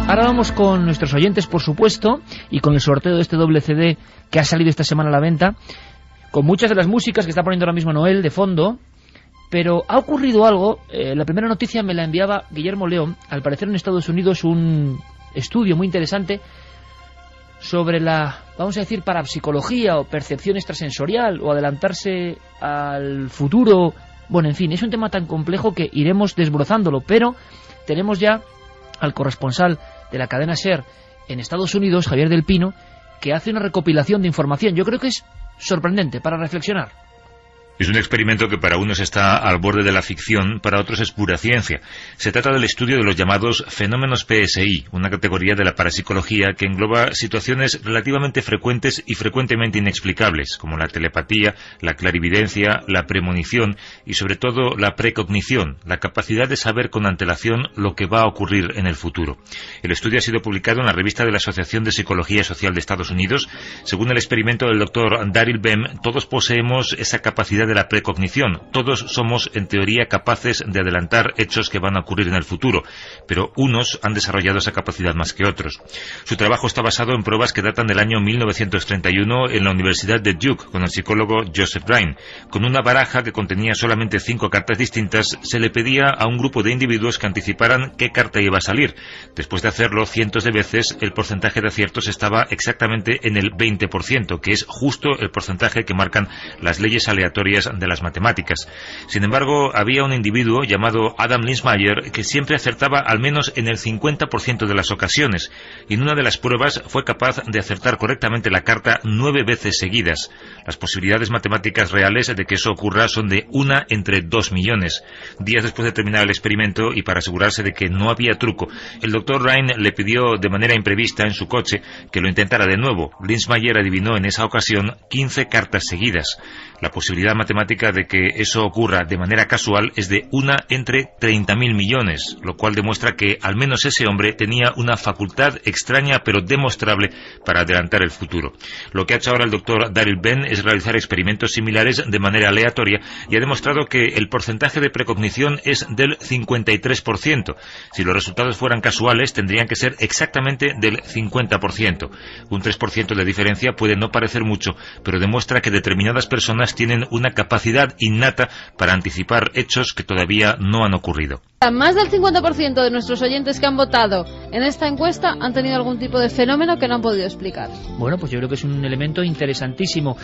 Ahora vamos con nuestros oyentes, por supuesto, y con el sorteo de este doble CD que ha salido esta semana a la venta, con muchas de las músicas que está poniendo ahora mismo Noel de fondo. Pero ha ocurrido algo. La primera noticia me la enviaba Guillermo León. Al parecer en Estados Unidos un estudio muy interesante sobre la, vamos a decir, parapsicología o percepción extrasensorial o adelantarse al futuro. Bueno, en fin, es un tema tan complejo que iremos desbrozándolo, pero tenemos ya al corresponsal de la cadena SER en Estados Unidos, Javier del Pino, que hace una recopilación de información. Yo creo que es sorprendente para reflexionar. Es un experimento que para unos está al borde de la ficción, para otros es pura ciencia. Se trata del estudio de los llamados fenómenos PSI, una categoría de la parapsicología que engloba situaciones relativamente frecuentes y frecuentemente inexplicables, como la telepatía, la clarividencia, la premonición y sobre todo la precognición, la capacidad de saber con antelación lo que va a ocurrir en el futuro. El estudio ha sido publicado en la revista de la Asociación de Psicología Social de Estados Unidos. Según el experimento del doctor Daryl Bem, todos poseemos esa capacidad de la precognición. Todos somos, en teoría, capaces de adelantar hechos que van a ocurrir en el futuro, pero unos han desarrollado esa capacidad más que otros. Su trabajo está basado en pruebas que datan del año 1931 en la Universidad de Duke, con el psicólogo Joseph Rhine. Con una baraja que contenía solamente 5 cartas distintas, se le pedía a un grupo de individuos que anticiparan qué carta iba a salir. Después de hacerlo cientos de veces, el porcentaje de aciertos estaba exactamente en el 20%, que es justo el porcentaje que marcan las leyes aleatorias de las matemáticas. Sin embargo, había un individuo llamado Adam Linsmeyer que siempre acertaba al menos en el 50% de las ocasiones, y en una de las pruebas fue capaz de acertar correctamente la carta 9 veces seguidas. Las posibilidades matemáticas reales de que eso ocurra son de 1 entre 2 millones. Días después de terminar el experimento, y para asegurarse de que no había truco, el doctor Rhine le pidió de manera imprevista en su coche que lo intentara de nuevo. Linsmeyer adivinó en esa ocasión 15 cartas seguidas. La posibilidad matemática de que eso ocurra de manera casual es de 1 entre 30.000 millones, lo cual demuestra que al menos ese hombre tenía una facultad extraña pero demostrable para adelantar el futuro. Lo que ha hecho ahora el doctor Daryl Bem es realizar experimentos similares de manera aleatoria y ha demostrado que el porcentaje de precognición es del 53%. Si los resultados fueran casuales, tendrían que ser exactamente del 50%. Un 3% de diferencia puede no parecer mucho, pero demuestra que determinadas personas tienen una capacidad innata para anticipar hechos que todavía no han ocurrido. Más del 50% de nuestros oyentes que han votado en esta encuesta han tenido algún tipo de fenómeno que no han podido explicar. Bueno, pues yo creo que es un elemento interesantísimo.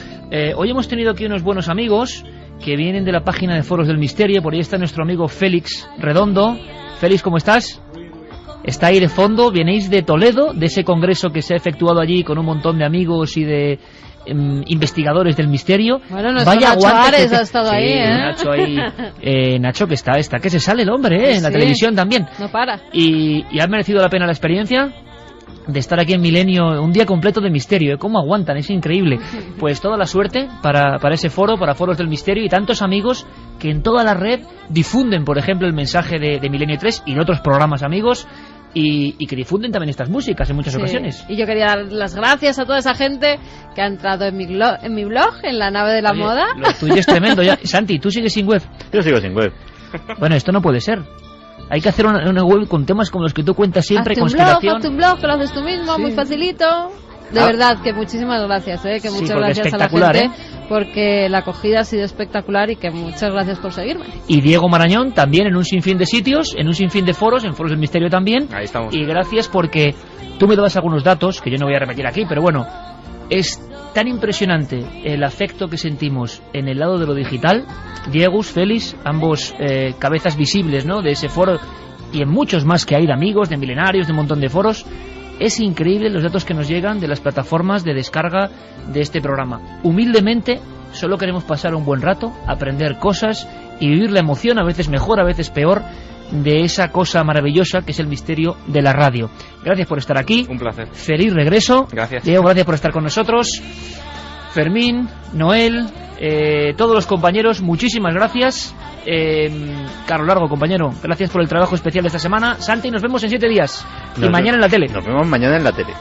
Hoy hemos tenido aquí unos buenos amigos que vienen de la página de Foros del Misterio. Por ahí está nuestro amigo Félix Redondo. Félix, ¿cómo estás? Está ahí de fondo, vienéis de Toledo, de ese congreso que se ha efectuado allí con un montón de amigos y de investigadores del misterio. Bueno, Vaya Nacho Ares ha estado sí, ahí, Nacho ahí. Nacho que está que se sale el hombre, en la televisión también. No para. Y ha merecido la pena la experiencia de estar aquí en Milenio un día completo de misterio. ¿Cómo aguantan? Es increíble. Pues toda la suerte para ese foro, para Foros del Misterio, y tantos amigos que en toda la red difunden, por ejemplo, el mensaje de Milenio 3 y de otros programas amigos, y que difunden también estas músicas en muchas ocasiones. Y yo quería dar las gracias a toda esa gente que ha entrado en mi blog, en la nave de la moda. Lo tuyo es tremendo. Ya. Santi, ¿tú sigues sin web? Yo sigo sin web. Bueno, esto no puede ser. Hay que hacer una web con temas como los que tú cuentas siempre, conspiración. Hazte un blog, que lo haces tú mismo, muy facilito. De verdad, que muchísimas gracias, que muchas gracias a la gente, porque la acogida ha sido espectacular y que muchas gracias por seguirme. Y Diego Marañón también en un sinfín de sitios, en un sinfín de foros, en Foros del Misterio también. Ahí estamos. Y gracias porque tú me dabas algunos datos, que yo no voy a repetir aquí, pero bueno, es tan impresionante el afecto que sentimos en el lado de lo digital. Diego, Félix, ambos cabezas visibles, ¿no?, de ese foro, y en muchos más que hay de amigos, de milenarios, de un montón de foros. Es increíble los datos que nos llegan de las plataformas de descarga de este programa. Humildemente, solo queremos pasar un buen rato, aprender cosas y vivir la emoción, a veces mejor, a veces peor, de esa cosa maravillosa que es el misterio de la radio. Gracias por estar aquí. Un placer. Feliz regreso. Gracias. Diego, gracias por estar con nosotros. Fermín, Noel, todos los compañeros, muchísimas gracias. Carlos Largo, compañero, gracias por el trabajo especial de esta semana. Santi, nos vemos en 7 días. Y mañana en la tele. Nos vemos mañana en la tele.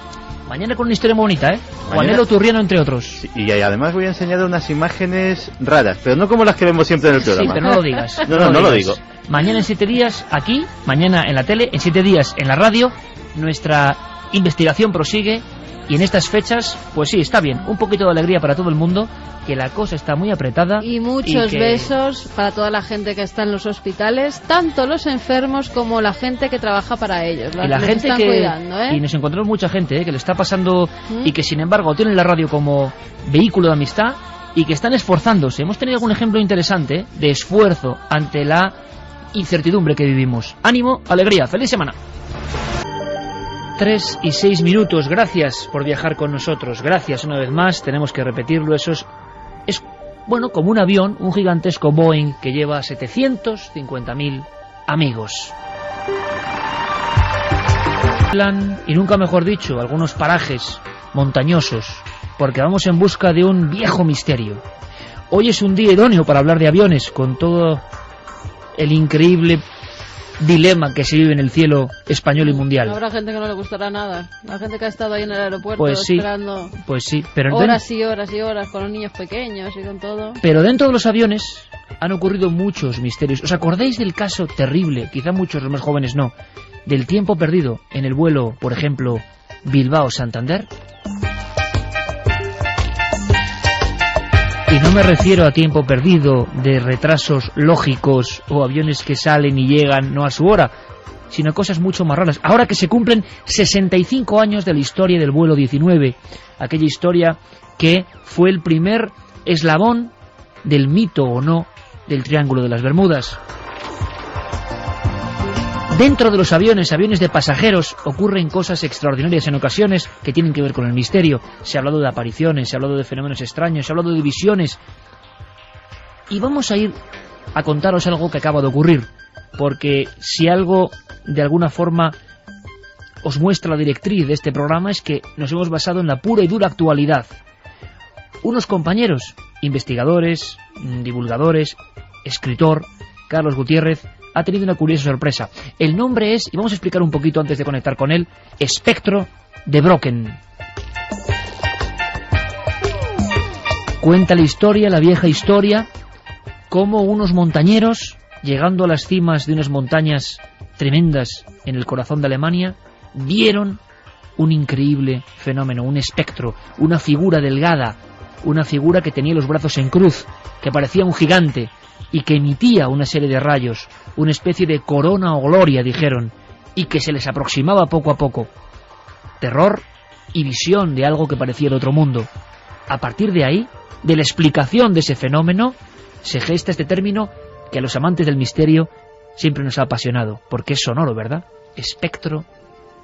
Mañana con una historia muy bonita, Juanelo Turriano, entre otros. Sí, y además voy a enseñar unas imágenes raras, pero no como las que vemos siempre en el programa. Sí, pero no lo digas. No lo digo. Mañana en 7 días aquí, mañana en la tele, en 7 días en la radio. Nuestra investigación prosigue. Y en estas fechas, pues sí, está bien, un poquito de alegría para todo el mundo, que la cosa está muy apretada. Y muchos besos para toda la gente que está en los hospitales, tanto los enfermos como la gente que trabaja para ellos. Y la gente están cuidando, Y nos encontramos mucha gente que le está pasando y que sin embargo tienen la radio como vehículo de amistad y que están esforzándose. Hemos tenido algún ejemplo interesante de esfuerzo ante la incertidumbre que vivimos. Ánimo, alegría, feliz semana. 3 y 6 minutos, gracias por viajar con nosotros, gracias una vez más, tenemos que repetirlo, eso es bueno, como un avión, un gigantesco Boeing que lleva 750.000 amigos. Y nunca mejor dicho, algunos parajes montañosos, porque vamos en busca de un viejo misterio. Hoy es un día idóneo para hablar de aviones, con todo el increíble dilema que se vive en el cielo español y mundial. Habrá gente que no le gustará nada. La gente que ha estado ahí en el aeropuerto esperando pero horas y horas y horas con los niños pequeños y con todo. Pero dentro de los aviones han ocurrido muchos misterios. ¿Os acordáis del caso terrible, quizá muchos los más jóvenes no, del tiempo perdido en el vuelo, por ejemplo, Bilbao-Santander? Y no me refiero a tiempo perdido de retrasos lógicos o aviones que salen y llegan no a su hora, sino cosas mucho más raras. Ahora que se cumplen 65 años de la historia del vuelo 19, aquella historia que fue el primer eslabón del mito o no del Triángulo de las Bermudas. Dentro de los aviones de pasajeros, ocurren cosas extraordinarias en ocasiones que tienen que ver con el misterio. Se ha hablado de apariciones, se ha hablado de fenómenos extraños, se ha hablado de visiones. Y vamos a ir a contaros algo que acaba de ocurrir, porque si algo de alguna forma os muestra la directriz de este programa es que nos hemos basado en la pura y dura actualidad. Unos compañeros, investigadores, divulgadores, escritor, Carlos Gutiérrez, ha tenido una curiosa sorpresa. El nombre es, y vamos a explicar un poquito antes de conectar con él, Espectro de Brocken. Cuenta la historia, la vieja historia, cómo unos montañeros, llegando a las cimas de unas montañas tremendas en el corazón de Alemania, vieron un increíble fenómeno, un espectro, una figura delgada, una figura que tenía los brazos en cruz, que parecía un gigante y que emitía una serie de rayos, una especie de corona o gloria, dijeron, y que se les aproximaba poco a poco. Terror y visión de algo que parecía el otro mundo. A partir de ahí, de la explicación de ese fenómeno, se gesta este término que a los amantes del misterio siempre nos ha apasionado, porque es sonoro, ¿verdad? Espectro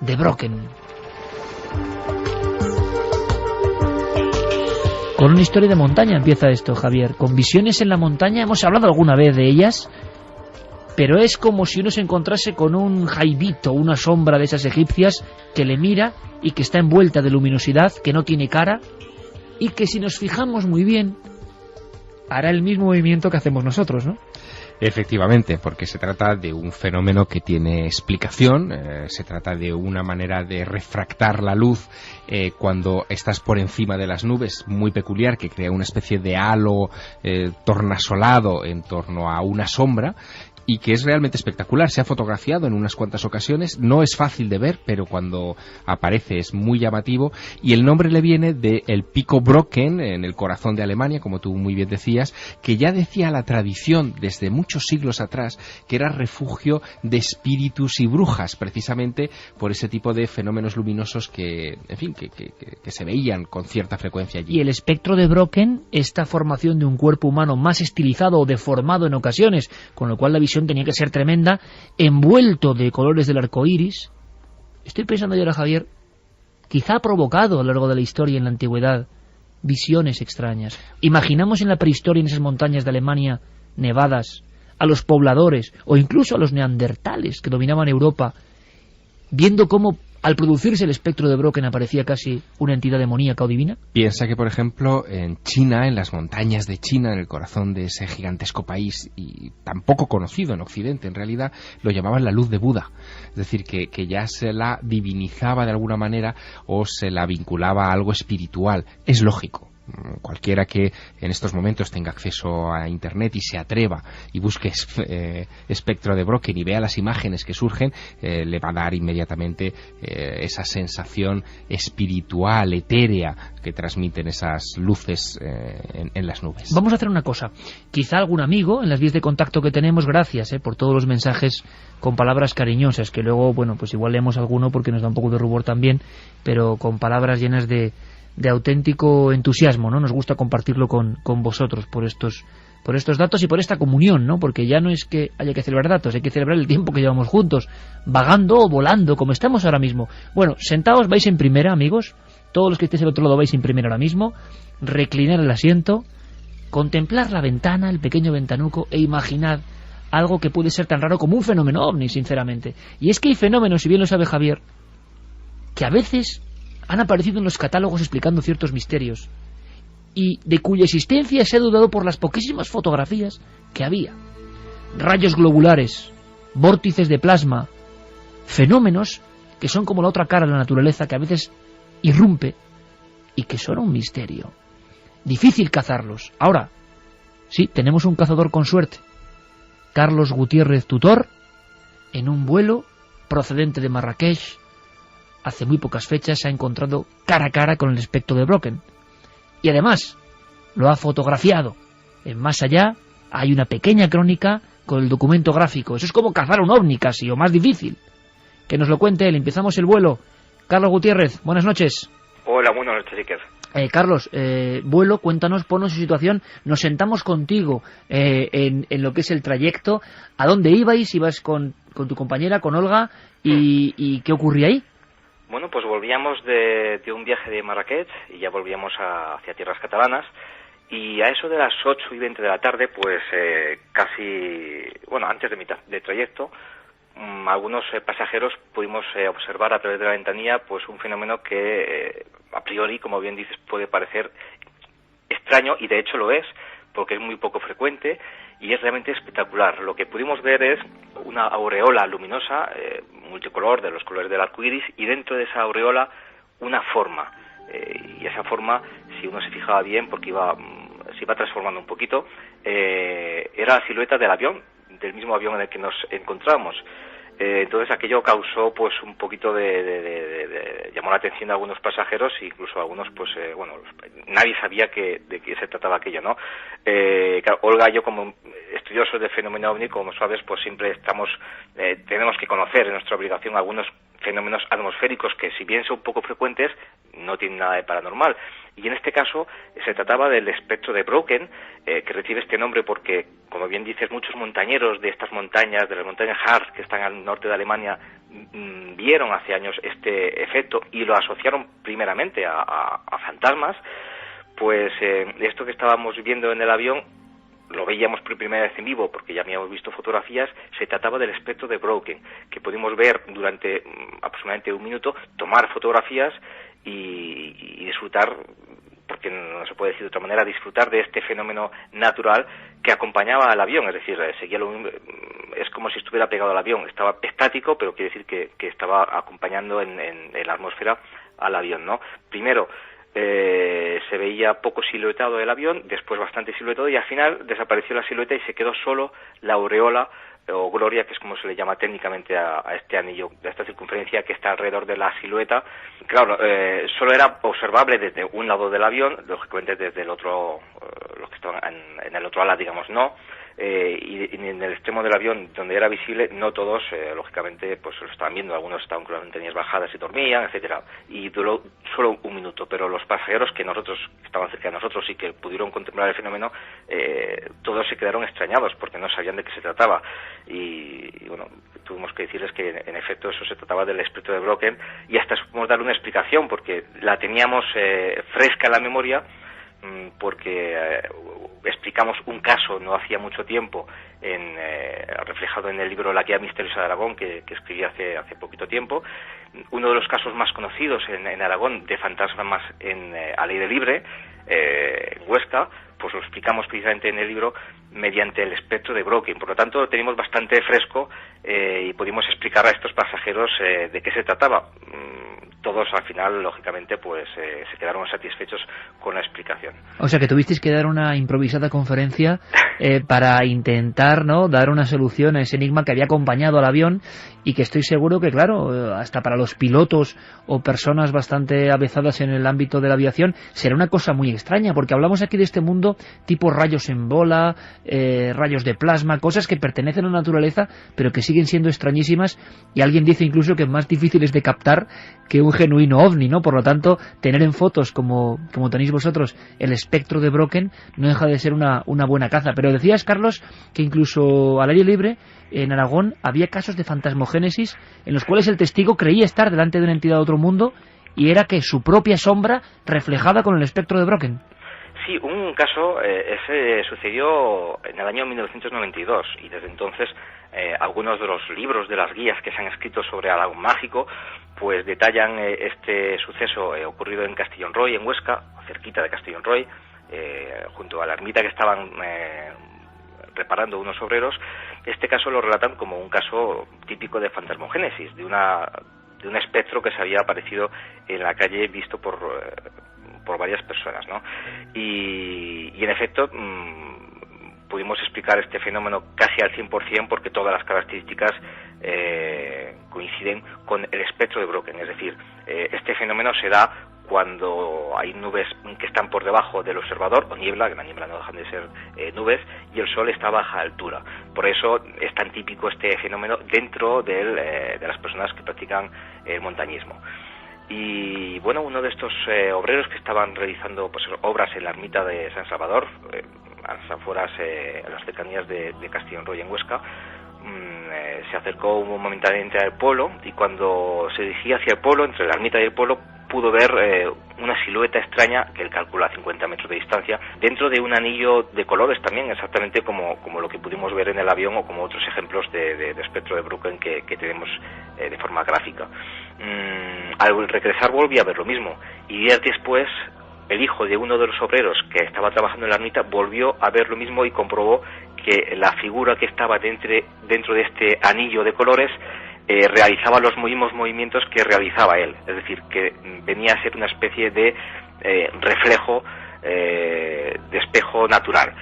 de Brocken. Con una historia de montaña empieza esto, Javier. Con visiones en la montaña, hemos hablado alguna vez de ellas, pero es como si uno se encontrase con un jaibito, una sombra de esas egipcias que le mira y que está envuelta de luminosidad, que no tiene cara, y que si nos fijamos muy bien, hará el mismo movimiento que hacemos nosotros, ¿no? Efectivamente, porque se trata de un fenómeno que tiene explicación, se trata de una manera de refractar la luz cuando estás por encima de las nubes, muy peculiar, que crea una especie de halo tornasolado en torno a una sombra, y que es realmente espectacular. Se ha fotografiado en unas cuantas ocasiones, no es fácil de ver, pero cuando aparece es muy llamativo, y el nombre le viene del pico Brocken, en el corazón de Alemania, como tú muy bien decías, que ya decía la tradición desde muchos siglos atrás que era refugio de espíritus y brujas, precisamente por ese tipo de fenómenos luminosos que, en fin, que se veían con cierta frecuencia allí. Y el espectro de Brocken, esta formación de un cuerpo humano más estilizado o deformado en ocasiones, con lo cual la visión tenía que ser tremenda, envuelto de colores del arco iris. Estoy pensando yo ahora, Javier, quizá ha provocado a lo largo de la historia en la antigüedad visiones extrañas. Imaginamos en la prehistoria, en esas montañas de Alemania nevadas, a los pobladores o incluso a los neandertales que dominaban Europa, viendo cómo al producirse el espectro de Brocken aparecía casi una entidad demoníaca o divina. Piensa que, por ejemplo, en China, en las montañas de China, en el corazón de ese gigantesco país, y tan poco conocido en Occidente, en realidad, lo llamaban la luz de Buda. Es decir, que ya se la divinizaba de alguna manera o se la vinculaba a algo espiritual. Es lógico. Cualquiera que en estos momentos tenga acceso a Internet y se atreva y busque espectro de Brocken y vea las imágenes que surgen, le va a dar inmediatamente esa sensación espiritual, etérea, que transmiten esas luces en las nubes. Vamos a hacer una cosa. Quizá algún amigo, en las vías de contacto que tenemos, gracias por todos los mensajes con palabras cariñosas, que luego, bueno, pues igual leemos alguno porque nos da un poco de rubor también, pero con palabras llenas de auténtico entusiasmo, ¿no? Nos gusta compartirlo con vosotros por estos datos y por esta comunión, ¿no? Porque ya no es que haya que celebrar datos, hay que celebrar el tiempo que llevamos juntos, vagando o volando, como estamos ahora mismo. Bueno, sentaos, vais en primera, amigos, todos los que estéis al otro lado vais en primera ahora mismo, reclinar el asiento, contemplar la ventana, el pequeño ventanuco, e imaginad algo que puede ser tan raro como un fenómeno ovni, sinceramente. Y es que hay fenómenos, si bien lo sabe Javier, que a veces han aparecido en los catálogos explicando ciertos misterios y de cuya existencia se ha dudado por las poquísimas fotografías que había. Rayos globulares, vórtices de plasma, fenómenos que son como la otra cara de la naturaleza, que a veces irrumpe y que son un misterio. Difícil cazarlos. Ahora, sí, tenemos un cazador con suerte. Carlos Gutiérrez Tutor, en un vuelo procedente de Marrakech, hace muy pocas fechas se ha encontrado cara a cara con el espectro de Brocken. Y además, lo ha fotografiado. En Más Allá hay una pequeña crónica con el documento gráfico. Eso es como cazar un ovni casi, o más difícil. Que nos lo cuente él. Empezamos el vuelo. Carlos Gutiérrez, buenas noches. Hola, buenas noches, Iker. Carlos, vuelo, cuéntanos, ponnos en situación. Nos sentamos contigo en lo que es el trayecto. ¿A dónde ibais? ¿Ibas con tu compañera, con Olga? ¿Y qué ocurría ahí? Bueno, pues volvíamos de un viaje de Marrakech y ya volvíamos hacia tierras catalanas, y a eso de las 8:20 de la tarde, pues casi, bueno, antes de mitad del trayecto, algunos pasajeros pudimos observar a través de la ventanilla pues un fenómeno que a priori, como bien dices, puede parecer extraño, y de hecho lo es, porque es muy poco frecuente y es realmente espectacular. Lo que pudimos ver es una aureola luminosa, multicolor, de los colores del arco iris, y dentro de esa aureola una forma. Y esa forma, si uno se fijaba bien, porque se iba transformando un poquito, era la silueta del avión, del mismo avión en el que nos encontramos. Entonces aquello causó pues un poquito llamó la atención de algunos pasajeros, e incluso algunos pues nadie sabía de qué se trataba aquello, ¿no? Claro, Olga y yo, como estudiosos de fenómeno ovni, como sabes, pues siempre tenemos que conocer, en nuestra obligación, algunos fenómenos atmosféricos que, si bien son poco frecuentes, no tienen nada de paranormal. Y en este caso se trataba del espectro de Brocken, que recibe este nombre porque, como bien dices, muchos montañeros de estas montañas, de las montañas Harz, que están al norte de Alemania, vieron hace años este efecto y lo asociaron primeramente a fantasmas. Pues esto que estábamos viendo en el avión lo veíamos por primera vez en vivo, porque ya habíamos visto fotografías. Se trataba del espectro de Brocken, que pudimos ver durante aproximadamente un minuto, tomar fotografías y disfrutar, porque no se puede decir de otra manera, disfrutar de este fenómeno natural que acompañaba al avión. Es decir, seguía es como si estuviera pegado al avión. Estaba estático, pero quiere decir que estaba acompañando en la atmósfera al avión, ¿no? Primero se veía poco siluetado el avión, después bastante siluetado, y al final desapareció la silueta y se quedó solo la aureola o gloria, que es como se le llama técnicamente a este anillo, a esta circunferencia que está alrededor de la silueta. Claro, solo era observable desde un lado del avión, lógicamente desde el otro, los que estaban en el otro ala, digamos, no. Y en el extremo del avión donde era visible, no todos, lógicamente, pues lo estaban viendo. Algunos estaban con las ventanillas bajadas y dormían, etcétera. Y duró solo un minuto, pero los pasajeros que estaban cerca de nosotros y que pudieron contemplar el fenómeno, todos se quedaron extrañados porque no sabían de qué se trataba. Y bueno, tuvimos que decirles que en efecto eso se trataba del espectro de Brocken, y hasta supimos darle una explicación porque la teníamos fresca en la memoria, porque explicamos un caso no hacía mucho tiempo reflejado en el libro La Guía Misteriosa de Aragón, que escribí hace poquito tiempo. Uno de los casos más conocidos en Aragón de fantasmas al aire libre, en Huesca, pues lo explicamos precisamente en el libro mediante el espectro de Brocken. Por lo tanto, lo teníamos bastante fresco y pudimos explicar a estos pasajeros de qué se trataba. Todos al final, lógicamente, pues se quedaron satisfechos con la explicación. O sea que tuvisteis que dar una improvisada conferencia para intentar, ¿no?, dar una solución a ese enigma que había acompañado al avión, y que estoy seguro que, claro, hasta para los pilotos o personas bastante avezadas en el ámbito de la aviación, será una cosa muy extraña, porque hablamos aquí de este mundo tipo rayos en bola, rayos de plasma, cosas que pertenecen a la naturaleza, pero que siguen siendo extrañísimas, y alguien dice incluso que más difíciles de captar que un genuino ovni, ¿no? Por lo tanto, tener en fotos, como tenéis vosotros, el espectro de Brocken, no deja de ser una buena caza. Pero decías, Carlos, que incluso al aire libre, en Aragón, había casos de fantasmogénesis en los cuales el testigo creía estar delante de una entidad de otro mundo, y era que su propia sombra reflejada con el espectro de Brocken. Sí, un caso, ese sucedió en el año 1992, y desde entonces algunos de los libros de las guías que se han escrito sobre Aragón mágico pues detallan este suceso ocurrido en Castellón-Roy, en Huesca, cerquita de Castellón-Roy, junto a la ermita que estaban reparando unos obreros. Este caso lo relatan como un caso típico de fantasmogénesis, de un espectro que se había aparecido en la calle visto por varias personas, ¿no? Y en efecto pudimos explicar este fenómeno casi al 100%, porque todas las características coinciden con el espectro de Brocken. Es decir, este fenómeno se da cuando hay nubes que están por debajo del observador, o niebla, que la niebla no dejan de ser nubes, y el sol está a baja altura. Por eso es tan típico este fenómeno dentro de las personas que practican el montañismo. Y bueno, uno de estos obreros que estaban realizando pues obras en la ermita de San Salvador, a las afueras, a las cercanías de Castellón-Roy, en Huesca, se acercó momentáneamente al pueblo, y cuando se dirigía hacia el pueblo, entre la ermita y el pueblo, pudo ver una silueta extraña que él calcula a 50 metros de distancia, dentro de un anillo de colores también, exactamente como lo que pudimos ver en el avión, o como otros ejemplos de espectro de Brocken que tenemos de forma gráfica. Al regresar volví a ver lo mismo, y días después el hijo de uno de los obreros que estaba trabajando en la ermita volvió a ver lo mismo y comprobó que la figura que estaba dentro de este anillo de colores realizaba los mismos movimientos que realizaba él, es decir, que venía a ser una especie de reflejo, de espejo natural.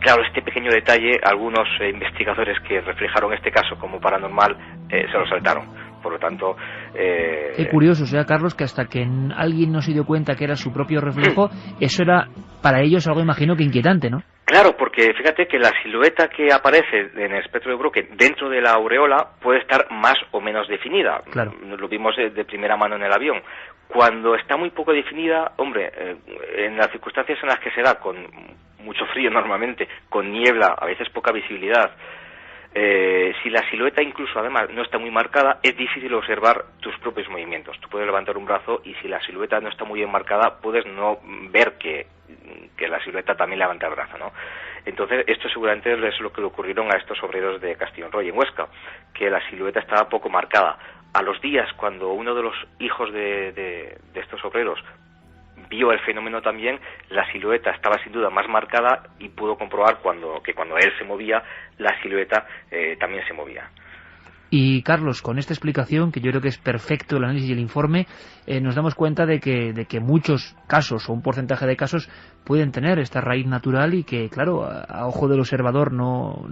Claro, este pequeño detalle, algunos investigadores que reflejaron este caso como paranormal se lo saltaron. Por lo tanto... Qué curioso, o sea, Carlos, que hasta que alguien no se dio cuenta que era su propio reflejo, eso era para ellos algo, imagino, que inquietante, ¿no? Claro, porque fíjate que la silueta que aparece en el espectro de Brocken dentro de la aureola puede estar más o menos definida. Claro. Lo vimos de primera mano en el avión. Cuando está muy poco definida, hombre, en las circunstancias en las que se da, con mucho frío normalmente, con niebla, a veces poca visibilidad, si la silueta incluso además no está muy marcada, es difícil observar tus propios movimientos. Tú puedes levantar un brazo y si la silueta no está muy bien marcada, puedes no ver que la silueta también levanta el brazo, ¿no? Entonces esto seguramente es lo que le ocurrieron a estos obreros de Castellón-Roy, en Huesca, que la silueta estaba poco marcada. A los días, cuando uno de los hijos de estos obreros vio el fenómeno también, la silueta estaba sin duda más marcada, y pudo comprobar que cuando él se movía, la silueta también se movía. Y Carlos, con esta explicación, que yo creo que es perfecto el análisis y el informe, nos damos cuenta de que muchos casos, o un porcentaje de casos, pueden tener esta raíz natural y que, claro, a ojo del observador no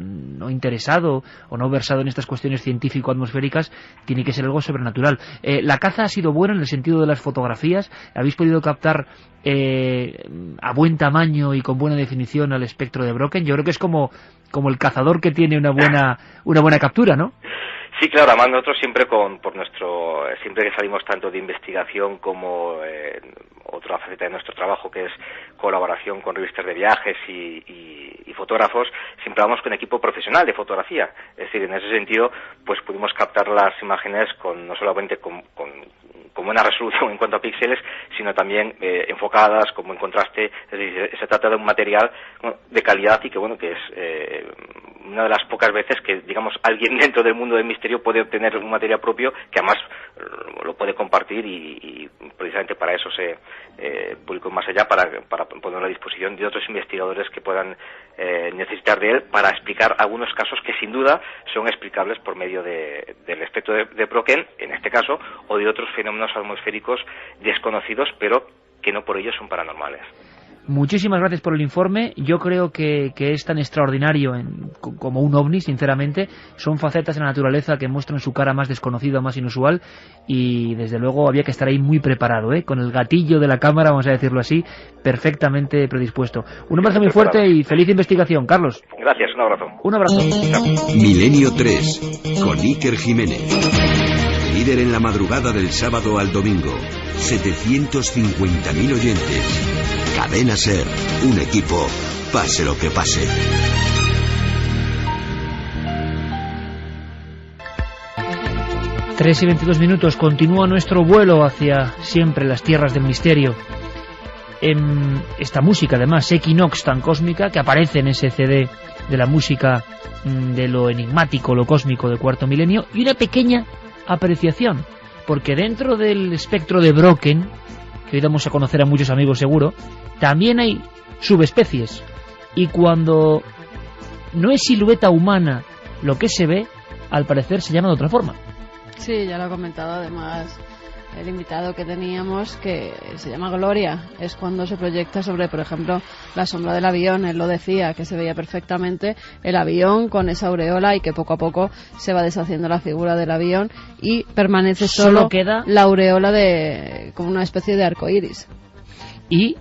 interesado o no versado en estas cuestiones científico-atmosféricas, tiene que ser algo sobrenatural. La caza ha sido buena en el sentido de las fotografías. ¿Habéis podido captar a buen tamaño y con buena definición al espectro de Brocken? Yo creo que es como el cazador que tiene una buena captura, ¿no? Sí, claro, además nosotros siempre siempre que salimos tanto de investigación como otra faceta de nuestro trabajo, que es colaboración con revistas de viajes y fotógrafos, siempre vamos con equipo profesional de fotografía. Es decir, en ese sentido, pues pudimos captar las imágenes no solamente con buena resolución en cuanto a píxeles, sino también enfocadas, como en contraste. Es decir, se trata de un material de calidad y que es una de las pocas veces que, digamos, alguien dentro del mundo del misterio puede obtener un material propio que además lo puede compartir y precisamente para eso se publicó Más Allá, para ponerlo a disposición de otros investigadores que puedan necesitar de él para explicar algunos casos que sin duda son explicables por medio del espectro de Brocken, en este caso, o de otros fenómenos atmosféricos desconocidos, pero que no por ello son paranormales. Muchísimas gracias por el informe. Yo creo que es tan extraordinario como un ovni, sinceramente. Son facetas de la naturaleza que muestran su cara más desconocida, más inusual, y desde luego había que estar ahí muy preparado, con el gatillo de la cámara, vamos a decirlo así, perfectamente predispuesto. Un abrazo muy fuerte y feliz investigación, Carlos. Gracias, un abrazo. Un abrazo. Milenio 3, con Iker Jiménez. Líder en la madrugada del sábado al domingo. 750.000 oyentes. Cadena SER, un equipo, pase lo que pase. Tres y 22 minutos, continúa nuestro vuelo hacia siempre las tierras del misterio. Esta música, además, Equinox, tan cósmica, que aparece en ese CD de la música de lo enigmático, lo cósmico de Cuarto Milenio, y una pequeña apreciación, porque dentro del espectro de Brocken, que hoy damos a conocer a muchos amigos seguro, también hay subespecies, y cuando no es silueta humana lo que se ve, al parecer se llama de otra forma. Sí, ya lo ha comentado además el invitado que teníamos, que se llama Gloria. Es cuando se proyecta sobre, por ejemplo, la sombra del avión. Él lo decía, que se veía perfectamente el avión con esa aureola y que poco a poco se va deshaciendo la figura del avión y permanece solo queda la aureola como una especie de arco iris. Y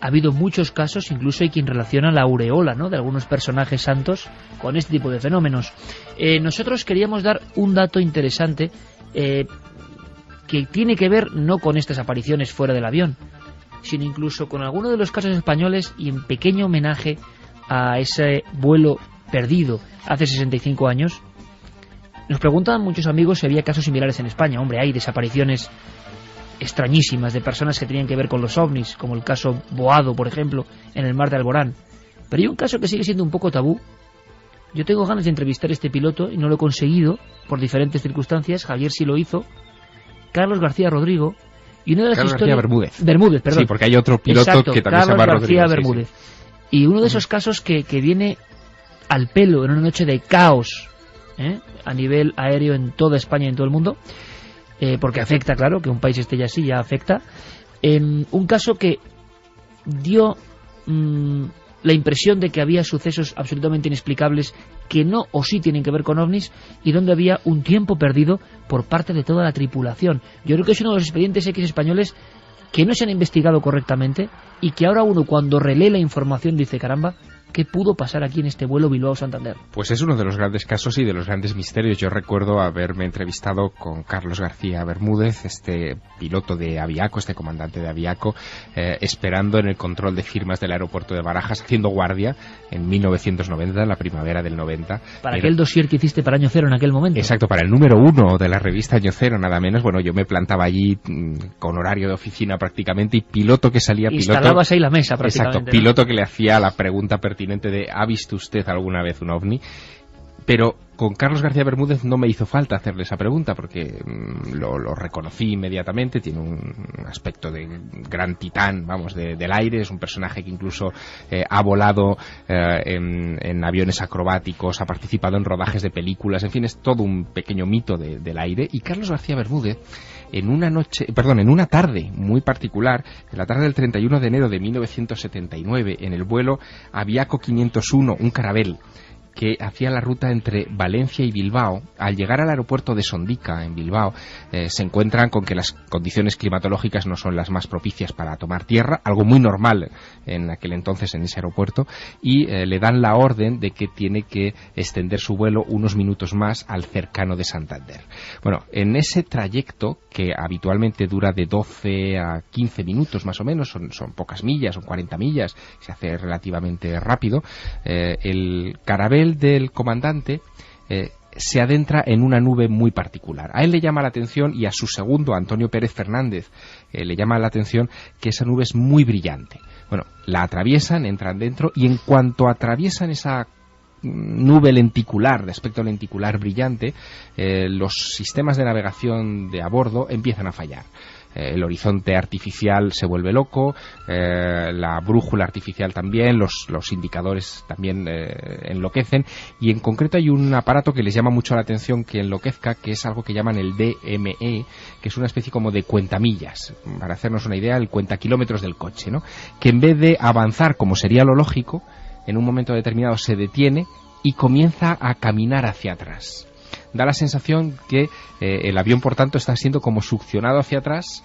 ha habido muchos casos, incluso hay quien relaciona la aureola, ¿no?, de algunos personajes santos con este tipo de fenómenos. Nosotros queríamos dar un dato interesante que tiene que ver no con estas apariciones fuera del avión, sino incluso con alguno de los casos españoles, y en pequeño homenaje a ese vuelo perdido hace 65 años. Nos preguntaban muchos amigos si había casos similares en España. Hombre, hay desapariciones extrañísimas de personas que tenían que ver con los ovnis, como el caso Boado, por ejemplo, en el mar de Alborán. Pero hay un caso que sigue siendo un poco tabú. Yo tengo ganas de entrevistar a este piloto y no lo he conseguido por diferentes circunstancias. Javier sí lo hizo. Carlos García Rodrigo. Y una de las Carlos historias... García Bermúdez, perdón. Sí, porque hay otro piloto. Exacto, que también Carlos se llama García Rodrigo. Bermúdez. Sí, sí. Y uno de esos casos que viene al pelo en una noche de caos, a nivel aéreo en toda España y en todo el mundo, porque afecta, claro, que un país esté ya así, ya afecta. Un caso que dio la impresión de que había sucesos absolutamente inexplicables que no o sí tienen que ver con ovnis, y donde había un tiempo perdido por parte de toda la tripulación. Yo creo que es uno de los expedientes X españoles que no se han investigado correctamente y que ahora uno, cuando relee la información, dice: caramba, ¿qué pudo pasar aquí en este vuelo Bilbao-Santander? Pues es uno de los grandes casos y de los grandes misterios. Yo recuerdo haberme entrevistado con Carlos García Bermúdez, este piloto de Aviaco, este comandante de Aviaco, esperando en el control de firmas del aeropuerto de Barajas, haciendo guardia en 1990, en la primavera del 90. Para aquel dossier que hiciste para Año Cero en aquel momento. Exacto, para el número 1 de la revista Año Cero, nada menos. Bueno, yo me plantaba allí con horario de oficina prácticamente, y piloto que salía... Instalabas ahí la mesa prácticamente. Exacto, piloto que le hacía la pregunta pertinente de: ¿ha visto usted alguna vez un ovni? Pero con Carlos García Bermúdez no me hizo falta hacerle esa pregunta porque lo reconocí inmediatamente. Tiene un aspecto de gran titán, vamos, del aire. Es un personaje que incluso ha volado en aviones acrobáticos, ha participado en rodajes de películas, en fin, es todo un pequeño mito del aire. Y Carlos García Bermúdez, en una tarde muy particular, en la tarde del 31 de enero de 1979, en el vuelo Aviaco 501, un Caravelle, que hacía la ruta entre Valencia y Bilbao, al llegar al aeropuerto de Sondica, en Bilbao, se encuentran con que las condiciones climatológicas no son las más propicias para tomar tierra, algo muy normal en aquel entonces en ese aeropuerto, y le dan la orden de que tiene que extender su vuelo unos minutos más al cercano de Santander. Bueno, en ese trayecto, que habitualmente dura de 12 a 15 minutos más o menos, son pocas millas, son 40 millas, se hace relativamente rápido, el Caravelle del comandante se adentra en una nube muy particular. A él le llama la atención, y a su segundo, Antonio Pérez Fernández, le llama la atención que esa nube es muy brillante. Bueno, la atraviesan, entran dentro, y en cuanto atraviesan esa nube lenticular, de aspecto lenticular brillante, los sistemas de navegación de a bordo empiezan a fallar. El horizonte artificial se vuelve loco, la brújula artificial también, los indicadores también enloquecen, y en concreto hay un aparato que les llama mucho la atención que enloquezca, que es algo que llaman el DME, que es una especie como de cuentamillas, para hacernos una idea, el cuentakilómetros del coche, ¿no? Que en vez de avanzar como sería lo lógico, en un momento determinado se detiene y comienza a caminar hacia atrás. Da la sensación que el avión, por tanto, está siendo como succionado hacia atrás,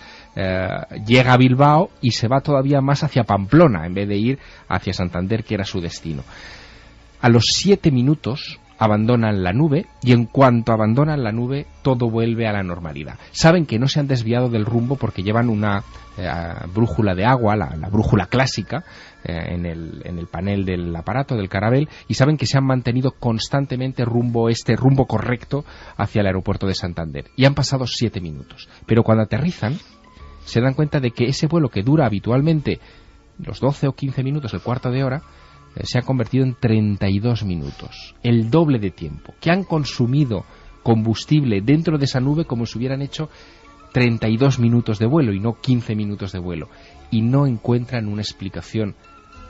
llega a Bilbao y se va todavía más hacia Pamplona, en vez de ir hacia Santander, que era su destino. A los 7 minutos abandonan la nube, y en cuanto abandonan la nube, todo vuelve a la normalidad. Saben que no se han desviado del rumbo porque llevan una brújula de agua, la brújula clásica, en el panel del aparato del Caravelle, y saben que se han mantenido constantemente rumbo correcto hacia el aeropuerto de Santander. Y han pasado 7 minutos. Pero cuando aterrizan, se dan cuenta de que ese vuelo, que dura habitualmente los 12 o 15 minutos, el cuarto de hora, se ha convertido en 32 minutos, el doble de tiempo, que han consumido combustible dentro de esa nube como si hubieran hecho 32 minutos de vuelo y no 15 minutos de vuelo, y no encuentran una explicación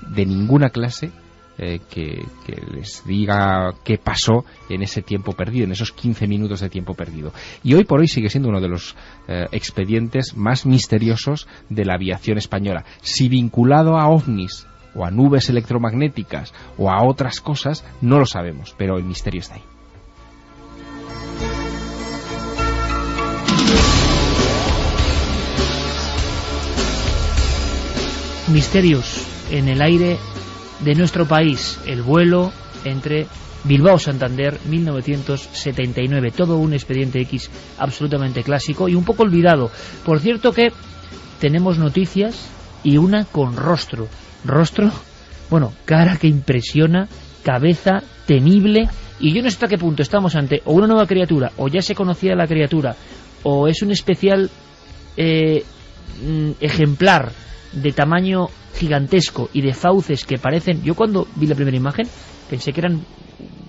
de ninguna clase que les diga qué pasó en ese tiempo perdido, en esos 15 minutos de tiempo perdido. Y hoy por hoy sigue siendo uno de los expedientes más misteriosos de la aviación española. Si vinculado a ovnis, o a nubes electromagnéticas, o a otras cosas, no lo sabemos, pero el misterio está ahí. Misterios en el aire de nuestro país. El vuelo entre Bilbao-Santander, 1979. Todo un expediente X absolutamente clásico y un poco olvidado. Por cierto que tenemos noticias, y una con rostro, bueno, cara que impresiona, cabeza temible, y yo no sé hasta qué punto estamos ante o una nueva criatura, o ya se conocía la criatura, o es un especial ejemplar de tamaño gigantesco y de fauces que parecen... Yo cuando vi la primera imagen pensé que eran,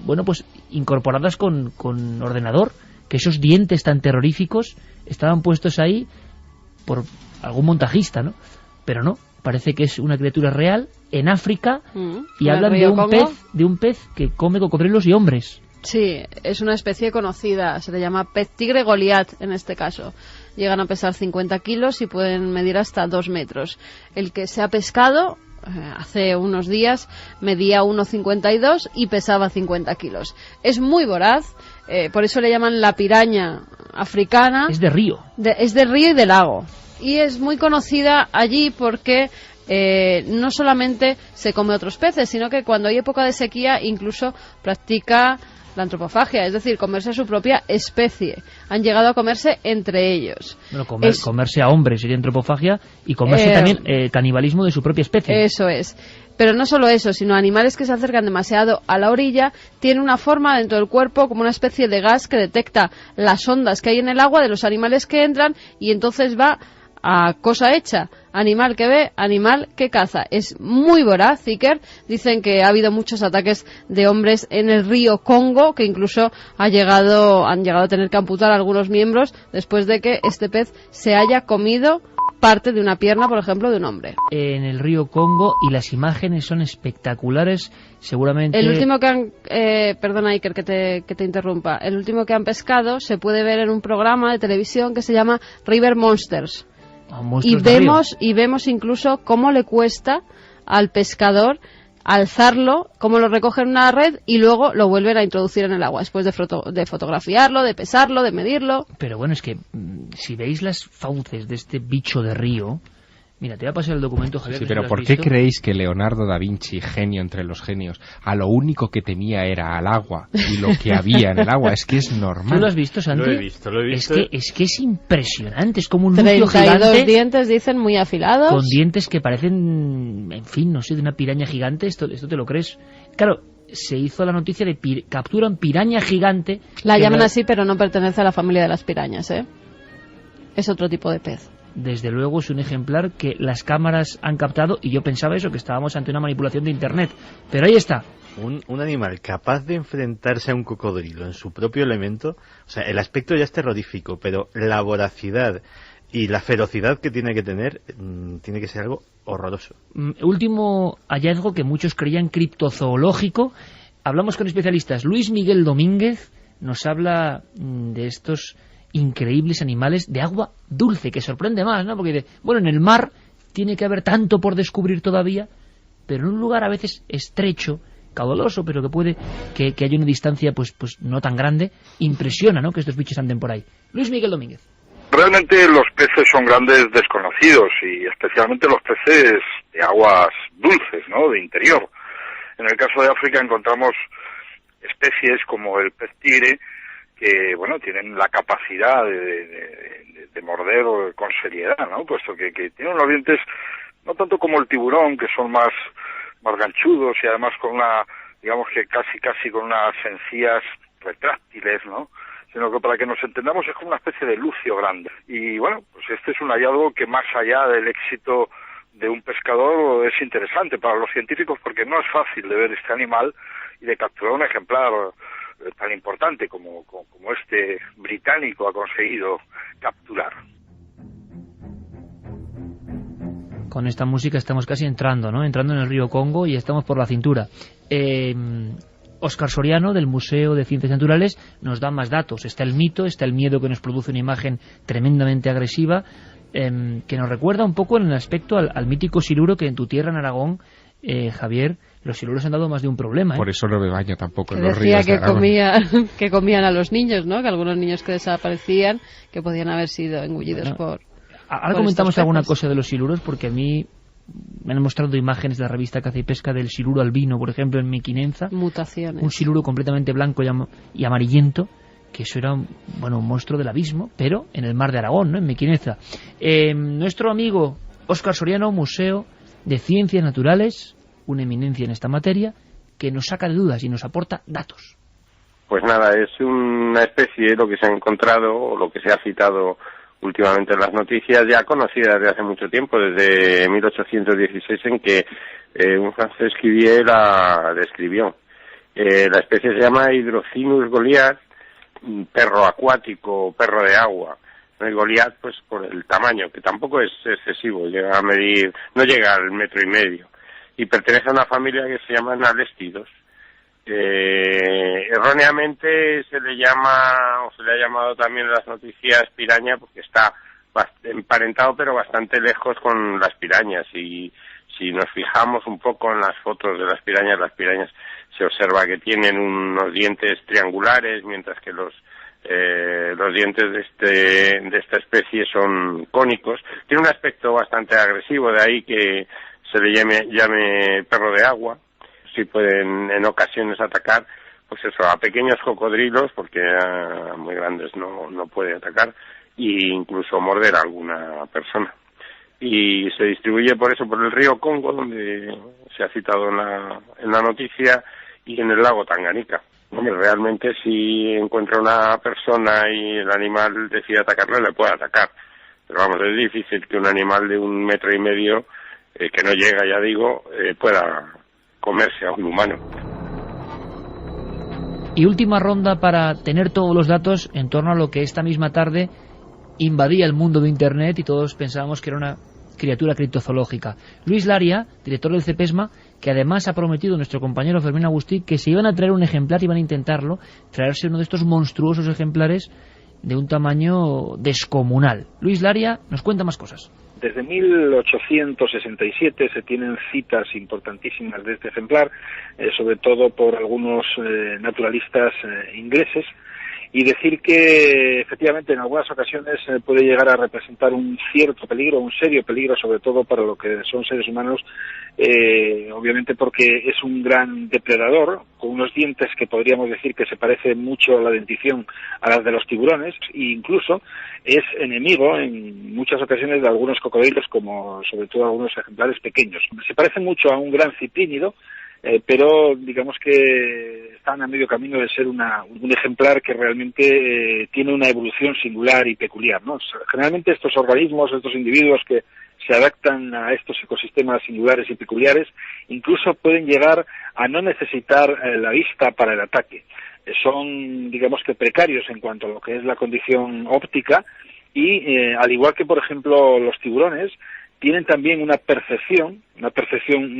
bueno, pues incorporadas con ordenador, que esos dientes tan terroríficos estaban puestos ahí por algún montajista, ¿no? Pero no, parece que es una criatura real en África, y hablan de un pez que come cocodrilos y hombres. Sí, es una especie conocida, se le llama pez tigre Goliat en este caso. Llegan a pesar 50 kilos y pueden medir hasta 2 metros. El que se ha pescado hace unos días medía 1,52 y pesaba 50 kilos. Es muy voraz, por eso le llaman la piraña africana. Es de río. Es de río y de lago. Y es muy conocida allí porque no solamente se come otros peces, sino que cuando hay época de sequía incluso practica la antropofagia, es decir, comerse a su propia especie. Han llegado a comerse entre ellos. Bueno, comerse a hombres sería antropofagia, y comerse también canibalismo de su propia especie. Eso es. Pero no solo eso, sino animales que se acercan demasiado a la orilla tienen una forma dentro del cuerpo como una especie de gas que detecta las ondas que hay en el agua de los animales que entran, y entonces va a cosa hecha, animal que ve, animal que caza. Es muy voraz, Iker. Dicen que ha habido muchos ataques de hombres en el río Congo, que incluso han llegado a tener que amputar a algunos miembros después de que este pez se haya comido parte de una pierna, por ejemplo, de un hombre. En el río Congo, y las imágenes son espectaculares, seguramente... El último que han... perdona, Iker, que te interrumpa. El último que han pescado se puede ver en un programa de televisión que se llama River Monsters. Y vemos incluso cómo le cuesta al pescador alzarlo, cómo lo recoge en una red y luego lo vuelven a introducir en el agua, después de fotografiarlo, de pesarlo, de medirlo. Pero bueno, es que si veis las fauces de este bicho de río... Mira, te voy a pasar el documento, Javier. Sí, pero ¿por qué creéis que Leonardo da Vinci, genio entre los genios, a lo único que temía era al agua y lo que había en el agua? Es que es normal. ¿Tú lo has visto, Santi? Lo he visto. Es que es impresionante, es como un lucio gigante. 32 dientes, dicen, muy afilados. Con dientes que parecen, en fin, no sé, de una piraña gigante. ¿Esto te lo crees? Claro, se hizo la noticia de capturan piraña gigante. La llaman así, pero no pertenece a la familia de las pirañas, ¿eh? Es otro tipo de pez. Desde luego es un ejemplar que las cámaras han captado, y yo pensaba eso, que estábamos ante una manipulación de Internet. Pero ahí está. Un animal capaz de enfrentarse a un cocodrilo en su propio elemento. O sea, el aspecto ya es terrorífico, pero la voracidad y la ferocidad que tiene que tener tiene que ser algo horroroso. Último hallazgo que muchos creían criptozoológico. Hablamos con especialistas. Luis Miguel Domínguez nos habla de estos increíbles animales de agua dulce, que sorprende más, ¿no? Porque bueno, en el mar tiene que haber tanto por descubrir todavía, pero en un lugar a veces estrecho, caudaloso, pero que puede que haya una distancia pues no tan grande, impresiona, ¿no?, que estos bichos anden por ahí. Luis Miguel Domínguez. Realmente los peces son grandes desconocidos, y especialmente los peces de aguas dulces, ¿no?, de interior. En el caso de África encontramos especies como el pez tigre, que, bueno, tienen la capacidad de morder con seriedad, ¿no?, puesto que tienen unos dientes no tanto como el tiburón, que son más ganchudos y además con una, digamos que casi con unas encías retráctiles, ¿no?, sino que, para que nos entendamos, es como una especie de lucio grande. Y bueno, pues este es un hallazgo que, más allá del éxito de un pescador, es interesante para los científicos, porque no es fácil de ver este animal y de capturar un ejemplar tan importante como este británico ha conseguido capturar. Con esta música estamos casi entrando en el río Congo, y estamos por la cintura. Óscar Soriano, del Museo de Ciencias Naturales, nos da más datos. Está el mito, está el miedo que nos produce una imagen tremendamente agresiva, que nos recuerda un poco en el aspecto al mítico siluro, que en tu tierra, en Aragón, Javier, los siluros han dado más de un problema. Por eso no me baño tampoco en los ríos de Aragón. Que comían a los niños, ¿no? Que algunos niños que desaparecían, que podían haber sido engullidos por... Ahora comentamos alguna cosa de los siluros, porque a mí me han mostrado imágenes de la revista Caza y Pesca del siluro albino, por ejemplo, en Mequinenza. Mutaciones. Un siluro completamente blanco y amarillento, que eso era un monstruo del abismo, pero en el mar de Aragón, ¿no?, en Mequinenza. Nuestro amigo Óscar Soriano, Museo de Ciencias Naturales, una eminencia en esta materia, que nos saca de dudas y nos aporta datos. Pues nada, es una especie, lo que se ha encontrado, o lo que se ha citado últimamente en las noticias, ya conocida desde hace mucho tiempo, desde 1816, en que un francés Cuvier la describió. La especie se llama Hydrocinus goliath, perro acuático, perro de agua. El Goliath, pues por el tamaño, que tampoco es excesivo, llega a medir, no llega al 1,5 metros, y pertenece a una familia que se llama Analestidos. Erróneamente se le llama, o se le ha llamado también en las noticias, piraña, porque está emparentado, pero bastante lejos con las pirañas. Y si nos fijamos un poco en las fotos de las pirañas se observa que tienen unos dientes triangulares, mientras que los dientes de esta especie son cónicos. Tiene un aspecto bastante agresivo, de ahí que se le llame perro de agua. Sí pueden en ocasiones atacar, pues eso, a pequeños cocodrilos, porque a muy grandes no puede atacar, e incluso morder a alguna persona. Y se distribuye por eso por el río Congo, donde se ha citado en la noticia, y en el lago Tanganica. Hombre, realmente si encuentra una persona y el animal decide atacarle, le puede atacar. Pero vamos, es difícil que un animal de 1,5 metros, que no llega, ya digo, pueda comerse a un humano. Y última ronda para tener todos los datos en torno a lo que esta misma tarde invadía el mundo de Internet y todos pensábamos que era una criatura criptozoológica. Luis Laria, director del CEPESMA, que además ha prometido nuestro compañero Fermín Agustí que se iban a traer un ejemplar, iban a intentarlo, traerse uno de estos monstruosos ejemplares de un tamaño descomunal. Luis Laria nos cuenta más cosas. Desde 1867 se tienen citas importantísimas de este ejemplar, sobre todo por algunos naturalistas ingleses, y decir que efectivamente en algunas ocasiones puede llegar a representar un cierto peligro, un serio peligro, sobre todo para lo que son seres humanos, obviamente porque es un gran depredador, con unos dientes que podríamos decir que se parece mucho a la dentición a las de los tiburones, e incluso es enemigo en muchas ocasiones de algunos cocodrilos, como sobre todo algunos ejemplares pequeños. Se parece mucho a un gran ciprínido, pero digamos que están a medio camino de ser un ejemplar que realmente tiene una evolución singular y peculiar, ¿no? Generalmente estos organismos, estos individuos que se adaptan a estos ecosistemas singulares y peculiares, incluso pueden llegar a no necesitar la vista para el ataque. Son, digamos que precarios en cuanto a lo que es la condición óptica y, al igual que, por ejemplo, los tiburones, tienen también una percepción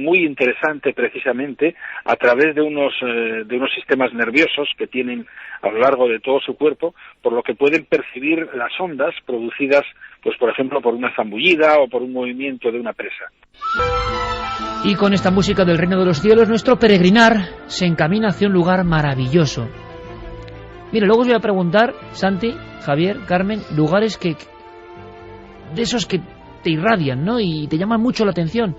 muy interesante precisamente a través de unos sistemas nerviosos que tienen a lo largo de todo su cuerpo, por lo que pueden percibir las ondas producidas, pues por ejemplo, por una zambullida o por un movimiento de una presa. Y con esta música del Reino de los Cielos, nuestro peregrinar se encamina hacia un lugar maravilloso. Mira, luego os voy a preguntar, Santi, Javier, Carmen, lugares que de esos que te irradian, ¿no? Y te llaman mucho la atención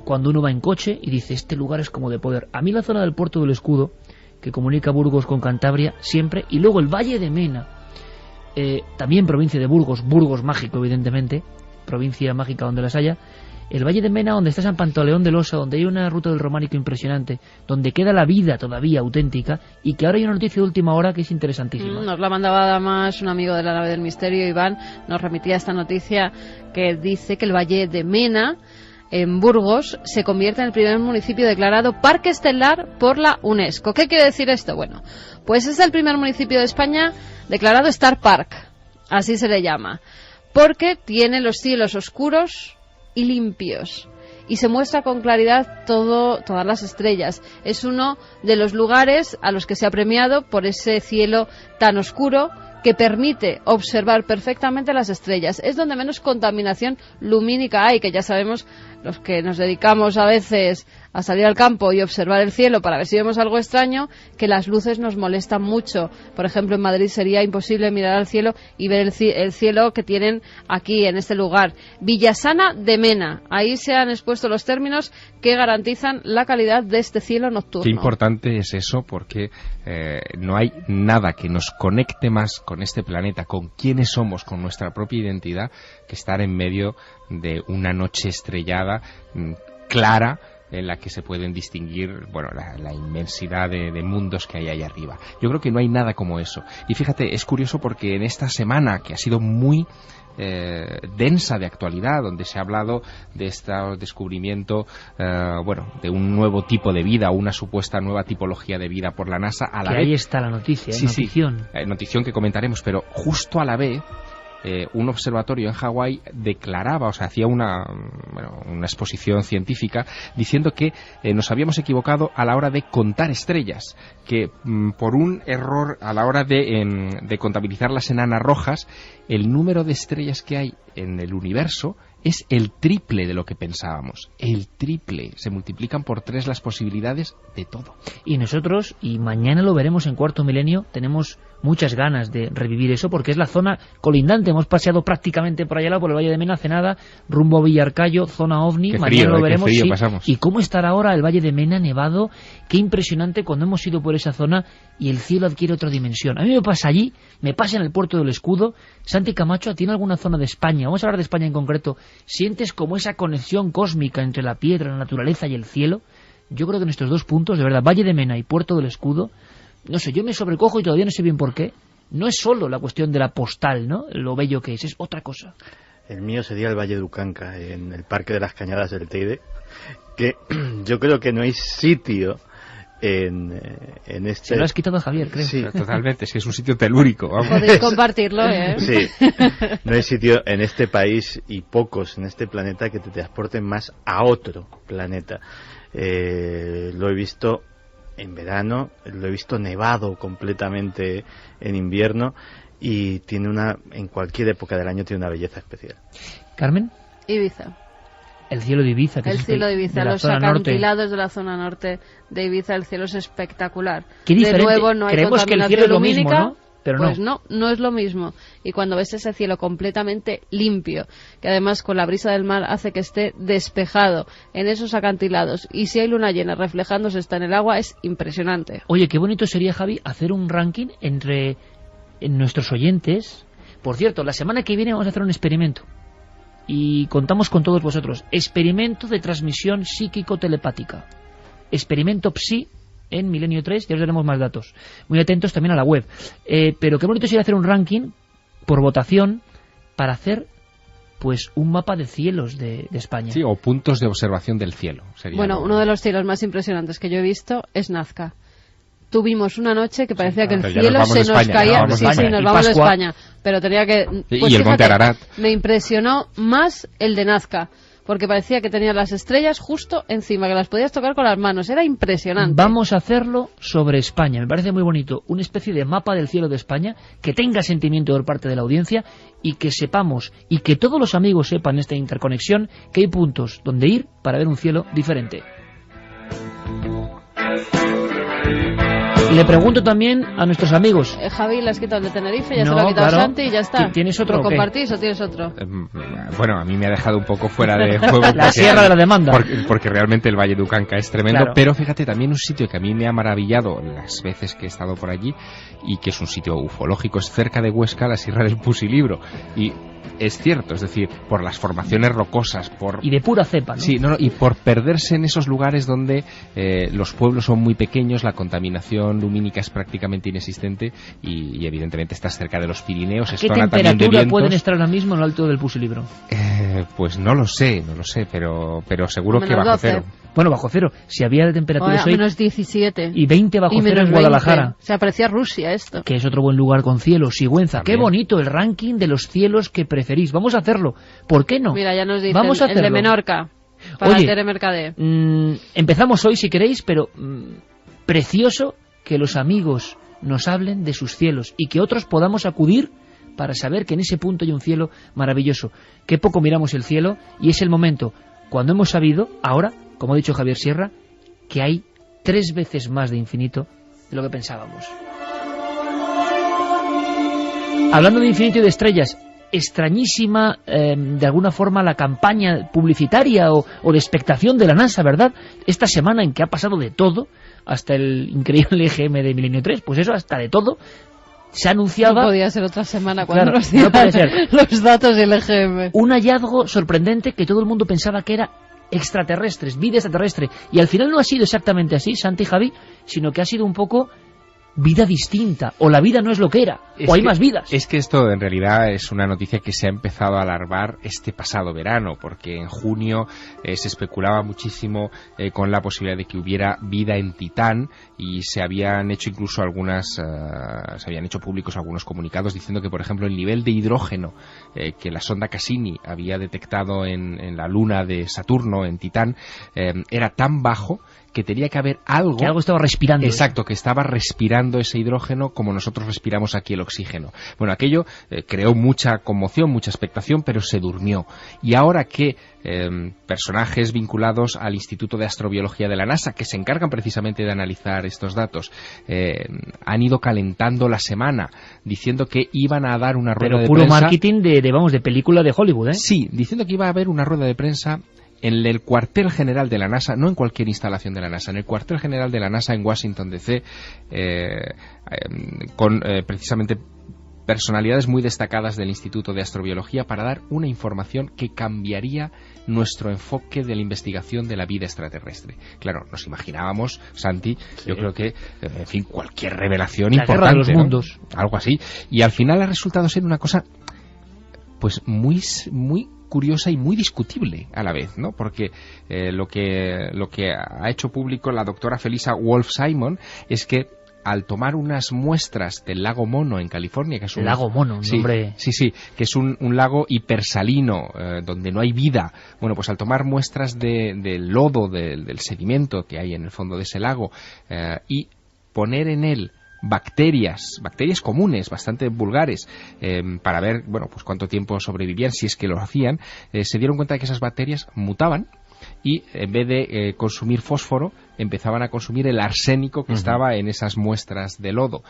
cuando uno va en coche y dice, este lugar es como de poder. A mí la zona del Puerto del Escudo, que comunica Burgos con Cantabria, siempre, y luego el Valle de Mena, también provincia de Burgos, Burgos mágico evidentemente, provincia mágica donde las haya, el Valle de Mena, donde está San Pantaleón del Osa, donde hay una ruta del románico impresionante, donde queda la vida todavía auténtica, y que ahora hay una noticia de última hora que es interesantísima. Nos la mandaba además un amigo de la nave del misterio, Iván, nos remitía esta noticia que dice que el Valle de Mena, en Burgos, se convierte en el primer municipio declarado Parque Estelar por la UNESCO. ¿Qué quiere decir esto? Bueno, pues es el primer municipio de España declarado Star Park, así se le llama, porque tiene los cielos oscuros y limpios y se muestra con claridad todas las estrellas. Es uno de los lugares a los que se ha premiado por ese cielo tan oscuro que permite observar perfectamente las estrellas. Es donde menos contaminación lumínica hay, que ya sabemos los que nos dedicamos a veces a salir al campo y observar el cielo para ver si vemos algo extraño, que las luces nos molestan mucho. Por ejemplo, en Madrid sería imposible mirar al cielo y ver el cielo que tienen aquí, en este lugar. Villasana de Mena. Ahí se han expuesto los términos que garantizan la calidad de este cielo nocturno. Qué importante es eso, porque no hay nada que nos conecte más con este planeta, con quiénes somos, con nuestra propia identidad, que estar en medio de una noche estrellada, clara, en la que se pueden distinguir, bueno, la inmensidad de mundos que hay ahí arriba. Yo creo que no hay nada como eso. Y fíjate, es curioso porque en esta semana, que ha sido muy densa de actualidad, donde se ha hablado de este descubrimiento, de un nuevo tipo de vida, una supuesta nueva tipología de vida por la NASA, a la vez... Ahí está la noticia, notición. Sí, notición que comentaremos, pero justo a la vez... un observatorio en Hawái declaraba, o sea, hacía una exposición científica diciendo que nos habíamos equivocado a la hora de contar estrellas, que por un error a la hora de contabilizar las enanas rojas, el número de estrellas que hay en el universo es el triple de lo que pensábamos. El triple. Se multiplican por 3 las posibilidades de todo. Y nosotros, y mañana lo veremos en Cuarto Milenio, tenemos muchas ganas de revivir eso, porque es la zona colindante. Hemos paseado prácticamente por allá, por el Valle de Mena, hace nada, rumbo a Villarcayo, zona OVNI. Qué mañana frío, lo veremos. Qué frío sí. Pasamos. Y cómo estará ahora el Valle de Mena nevado. Qué impresionante cuando hemos ido por esa zona y el cielo adquiere otra dimensión. A mí me pasa allí, me pasa en el Puerto del Escudo. Santi Camacho, ¿tiene alguna zona de España? Vamos a hablar de España en concreto. ¿Sientes como esa conexión cósmica entre la piedra, la naturaleza y el cielo? Yo creo que en estos dos puntos, de verdad, Valle de Mena y Puerto del Escudo, no sé, yo me sobrecojo y todavía no sé bien por qué, no es solo la cuestión de la postal, ¿no? Lo bello que es otra cosa. El mío sería el Valle de Ucanca, en el Parque de las Cañadas del Teide, que yo creo que no hay sitio en este... Se lo has quitado a Javier, creo. Sí, totalmente, es que es un sitio telúrico. Vamos. Podéis compartirlo, ¿eh? Sí, no hay sitio en este país y pocos en este planeta que te transporten más a otro planeta. Lo he visto en verano, lo he visto nevado completamente en invierno y en cualquier época del año tiene una belleza especial. ¿Carmen? Ibiza. El cielo de Ibiza. Que el es cielo de Ibiza, los acantilados norte de la zona norte de Ibiza, el cielo es espectacular. Qué diferente. De nuevo, no hay Creemos que el cielo es lo mismo, ¿no? Pero pues no es lo mismo. Y cuando ves ese cielo completamente limpio, que además con la brisa del mar hace que esté despejado en esos acantilados, y si hay luna llena reflejándose está en el agua, es impresionante. Oye, qué bonito sería, Javi, hacer un ranking entre nuestros oyentes. Por cierto, la semana que viene vamos a hacer un experimento. Y contamos con todos vosotros. Experimento de transmisión psíquico-telepática. Experimento Psi en Milenio 3, ya os daremos más datos. Muy atentos también a la web. Pero qué bonito sería hacer un ranking por votación para hacer pues un mapa de cielos de España. Sí, o puntos de observación del cielo. Bueno, uno de los cielos más impresionantes que yo he visto es Nazca. Tuvimos una noche que parecía que el cielo se nos caía. Nos vamos de España. Pero tenía que... Pues y el Monte Ararat. Me impresionó más el de Nazca, porque parecía que tenía las estrellas justo encima, que las podías tocar con las manos. Era impresionante. Vamos a hacerlo sobre España. Me parece muy bonito. Una especie de mapa del cielo de España que tenga sentimiento por parte de la audiencia y que sepamos, y que todos los amigos sepan esta interconexión, que hay puntos donde ir para ver un cielo diferente. Le pregunto también a nuestros amigos. Javi, le has quitado el de Tenerife, ya se lo ha quitado Santi y ya está. ¿Tienes otro? ¿Lo compartís o tienes otro? Bueno, a mí me ha dejado un poco fuera de juego. La Sierra de la Demanda. Porque realmente el Valle de Ucanca es tremendo. Claro. Pero fíjate, también un sitio que a mí me ha maravillado las veces que he estado por allí y que es un sitio ufológico, es cerca de Huesca, la Sierra del Pusilibro. Y es cierto, es decir, por las formaciones rocosas, y de pura cepa, ¿no? Sí, y por perderse en esos lugares donde los pueblos son muy pequeños, la contaminación lumínica es prácticamente inexistente y evidentemente estás cerca de los Pirineos. ¿Qué temperatura pueden estar ahora mismo en lo alto del Pusilibro? Pues no lo sé, pero seguro que bajo 12. Cero. Bueno, bajo cero. Si había de temperaturas hoy... menos 17. Y 20 bajo cero en Guadalajara. Se aprecia Rusia esto. Que es otro buen lugar con cielo. Sigüenza. También. Qué bonito el ranking de los cielos que preferís. Vamos a hacerlo. ¿Por qué no? Mira, ya nos dicen Vamos a hacerlo. El de Menorca. Para Oye, Tere Mercadé. Empezamos hoy si queréis, pero precioso que los amigos nos hablen de sus cielos y que otros podamos acudir para saber que en ese punto hay un cielo maravilloso. Qué poco miramos el cielo y es el momento cuando hemos sabido, ahora, como ha dicho Javier Sierra, que hay 3 veces más de infinito de lo que pensábamos. Hablando de infinito y de estrellas, extrañísima de alguna forma la campaña publicitaria o de expectación de la NASA, ¿verdad? Esta semana en que ha pasado de todo, hasta el increíble EGM de Milenio 3, pues eso, hasta de todo, se anunciaba... No podía ser otra semana cuando claro, nos dieran los datos del EGM. Un hallazgo sorprendente que todo el mundo pensaba que era extraterrestres, vida extraterrestre, y al final no ha sido exactamente así, Santi y Javi, sino que ha sido un poco vida distinta, o la vida no es lo que era, o hay más vidas. Es que esto en realidad es una noticia que se ha empezado a alarvar este pasado verano, porque en junio se especulaba muchísimo con la posibilidad de que hubiera vida en Titán, y se habían hecho incluso se habían hecho públicos algunos comunicados diciendo que, por ejemplo, el nivel de hidrógeno que la sonda Cassini había detectado en la luna de Saturno, en Titán, era tan bajo que tenía que haber algo... Que algo estaba respirando. Exacto, que estaba respirando ese hidrógeno como nosotros respiramos aquí el oxígeno. Bueno, aquello creó mucha conmoción, mucha expectación, pero se durmió. Y ahora que personajes vinculados al Instituto de Astrobiología de la NASA, que se encargan precisamente de analizar estos datos, han ido calentando la semana, diciendo que iban a dar una rueda de prensa... Pero puro marketing de película de Hollywood, ¿eh? Sí, diciendo que iba a haber una rueda de prensa en el cuartel general de la NASA, no en cualquier instalación de la NASA, en el cuartel general de la NASA en Washington DC, con precisamente personalidades muy destacadas del Instituto de Astrobiología para dar una información que cambiaría nuestro enfoque de la investigación de la vida extraterrestre. Claro, nos imaginábamos, Santi, yo creo que, en fin, cualquier revelación la importante, guerra de los ¿no? mundos. Algo así. Y al final ha resultado ser una cosa, pues, muy curiosa y muy discutible a la vez, ¿no? Porque lo que ha hecho público la doctora Felisa Wolf-Simon es que al tomar unas muestras del lago Mono en California, que es un lago Mono, un nombre... Sí, que es un lago hipersalino donde no hay vida. Bueno, pues al tomar muestras del lodo, del sedimento que hay en el fondo de ese lago y poner en él bacterias comunes, bastante vulgares, para ver, bueno, pues cuánto tiempo sobrevivían, si es que lo hacían, se dieron cuenta de que esas bacterias mutaban y en vez de consumir fósforo empezaban a consumir el arsénico que estaba en esas muestras de lodo,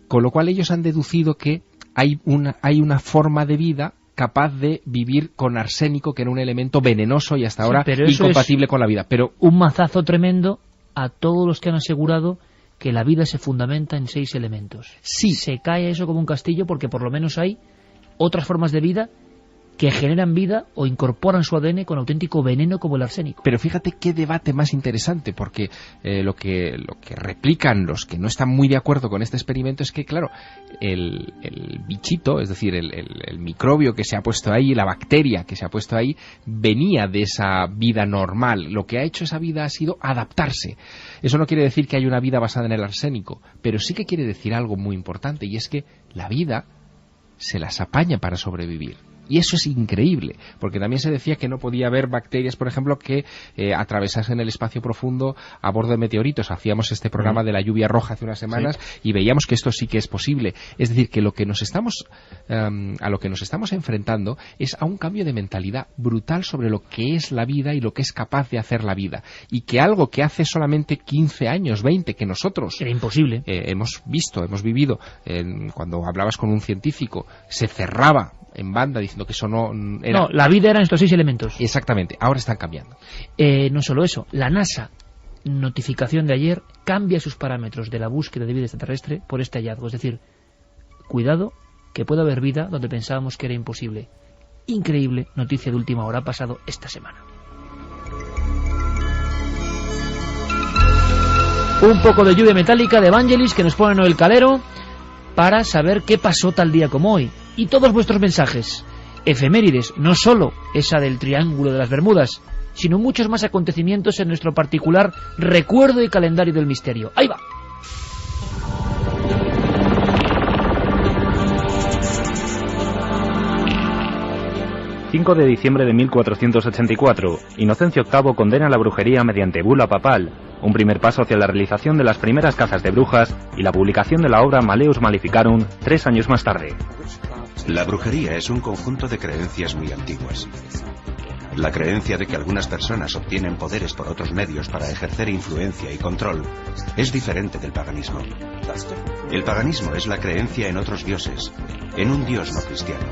con lo cual ellos han deducido que hay una forma de vida capaz de vivir con arsénico, que era un elemento venenoso y hasta ahora incompatible con la vida. Pero un mazazo tremendo a todos los que han asegurado que la vida se fundamenta en 6 elementos. Sí. Se cae eso como un castillo porque por lo menos hay otras formas de vida que generan vida o incorporan su ADN con auténtico veneno como el arsénico. Pero fíjate qué debate más interesante, porque lo que replican los que no están muy de acuerdo con este experimento es que, claro, el bichito, es decir, el microbio que se ha puesto ahí, la bacteria que se ha puesto ahí, venía de esa vida normal. Lo que ha hecho esa vida ha sido adaptarse. Eso no quiere decir que haya una vida basada en el arsénico, pero sí que quiere decir algo muy importante, y es que la vida se las apaña para sobrevivir. Y eso es increíble, porque también se decía que no podía haber bacterias, por ejemplo, que atravesasen el espacio profundo a bordo de meteoritos. Hacíamos este programa de la lluvia roja hace unas semanas y veíamos que esto sí que es posible. Es decir, que a lo que nos estamos enfrentando es a un cambio de mentalidad brutal sobre lo que es la vida y lo que es capaz de hacer la vida. Y que algo que hace solamente 15 años, 20, que nosotros... Era imposible. Hemos vivido, cuando hablabas con un científico, se cerraba en banda diciendo que eso no era... No, la vida eran estos 6 elementos. Exactamente, ahora están cambiando. No solo eso, la NASA, notificación de ayer, cambia sus parámetros de la búsqueda de vida extraterrestre por este hallazgo. Es decir, cuidado, que puede haber vida donde pensábamos que era imposible. Increíble noticia de última hora, ha pasado esta semana. Un poco de lluvia metálica de Evangelis que nos pone Noel Calero para saber qué pasó tal día como hoy. Y todos vuestros mensajes, efemérides, no solo esa del Triángulo de las Bermudas, sino muchos más acontecimientos en nuestro particular recuerdo y calendario del misterio. ¡Ahí va! ...5 de diciembre de 1484... Inocencio VIII condena la brujería mediante bula papal... ...un primer paso hacia la realización de las primeras cazas de brujas... ...y la publicación de la obra Maleus Maleficarum... 3 años más tarde. La brujería es un conjunto de creencias muy antiguas. La creencia de que algunas personas obtienen poderes por otros medios para ejercer influencia y control es diferente del paganismo. El paganismo es la creencia en otros dioses, en un dios no cristiano.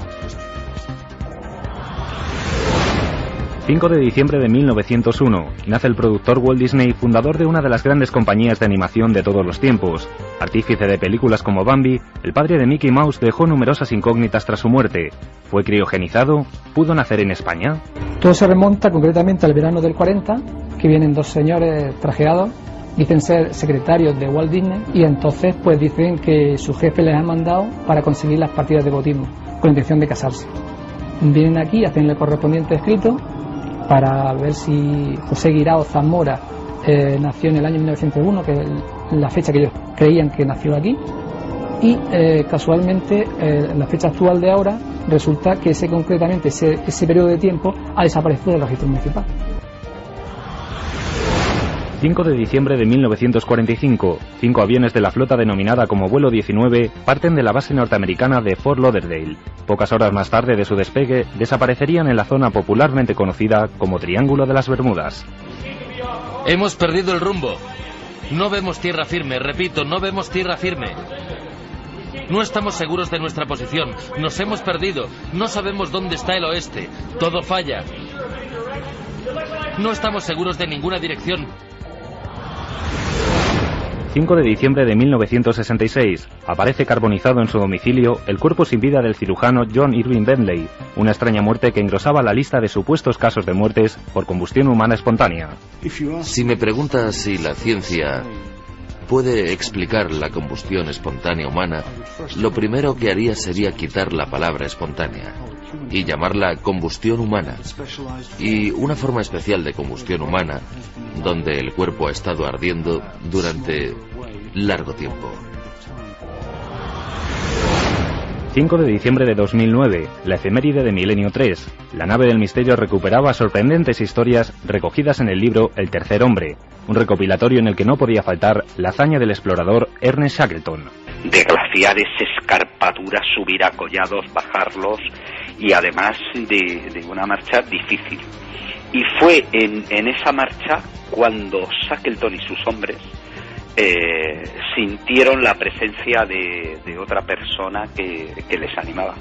5 de diciembre de 1901, nace el productor Walt Disney, fundador de una de las grandes compañías de animación de todos los tiempos. Artífice de películas como Bambi, el padre de Mickey Mouse dejó numerosas incógnitas tras su muerte. ¿Fue criogenizado? ¿Pudo nacer en España? Todo se remonta concretamente al verano del 40, que vienen 2 señores trajeados, dicen ser secretarios de Walt Disney, y entonces pues dicen que su jefe les ha mandado para conseguir las partidas de bautismo, con la intención de casarse. Vienen aquí, hacen el correspondiente escrito, para ver si José Guirao Zamora nació en el año 1901, que es la fecha que ellos creían que nació aquí, y casualmente la fecha actual de ahora resulta que concretamente ese periodo de tiempo ha desaparecido del registro municipal. 5 de diciembre de 1945, 5 aviones de la flota denominada como Vuelo 19 parten de la base norteamericana de Fort Lauderdale. Pocas horas más tarde de su despegue, desaparecerían en la zona popularmente conocida como Triángulo de las Bermudas. Hemos perdido el rumbo. No vemos tierra firme, repito, no vemos tierra firme. No estamos seguros de nuestra posición, nos hemos perdido, no sabemos dónde está el oeste, todo falla. No estamos seguros de ninguna dirección. 5 de diciembre de 1966. Aparece carbonizado en su domicilio el cuerpo sin vida del cirujano John Irving Bentley, una extraña muerte que engrosaba la lista de supuestos casos de muertes por combustión humana espontánea. Si me preguntas si la ciencia puede explicar la combustión espontánea humana, lo primero que haría sería quitar la palabra espontánea y llamarla combustión humana, y una forma especial de combustión humana donde el cuerpo ha estado ardiendo durante largo tiempo. 5 de diciembre de 2009, la efeméride de Milenio 3. La nave del misterio recuperaba sorprendentes historias recogidas en el libro El tercer hombre, un recopilatorio en el que no podía faltar la hazaña del explorador Ernest Shackleton. De glaciares, escarpaduras, subir a collados, bajarlos, y además de una marcha difícil. Y fue en esa marcha cuando Shackleton y sus hombres sintieron la presencia de otra persona que les animaba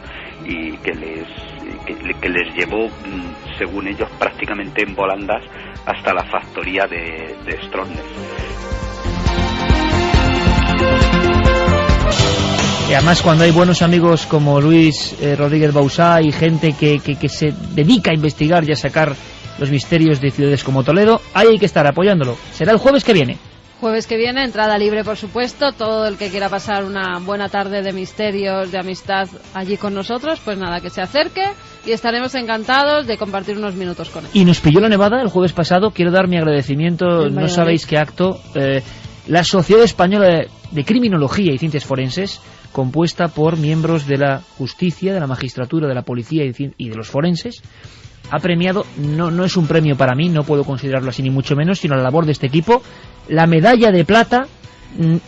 y que les llevó, según ellos, prácticamente en volandas hasta la factoría de Stroessner. Y además, cuando hay buenos amigos como Luis Rodríguez Bauzá y gente que se dedica a investigar y a sacar los misterios de ciudades como Toledo, ahí hay que estar apoyándolo. Será el jueves que viene. Jueves que viene, entrada libre, por supuesto. Todo el que quiera pasar una buena tarde de misterios, de amistad allí con nosotros, pues nada, que se acerque y estaremos encantados de compartir unos minutos con él. Y nos pilló la nevada el jueves pasado. Quiero dar mi agradecimiento, no sabéis qué acto. La Sociedad Española de Criminología y Ciencias Forenses, compuesta por miembros de la justicia, de la magistratura, de la policía y de los forenses, ha premiado, no es un premio para mí, no puedo considerarlo así ni mucho menos, sino la labor de este equipo, la medalla de plata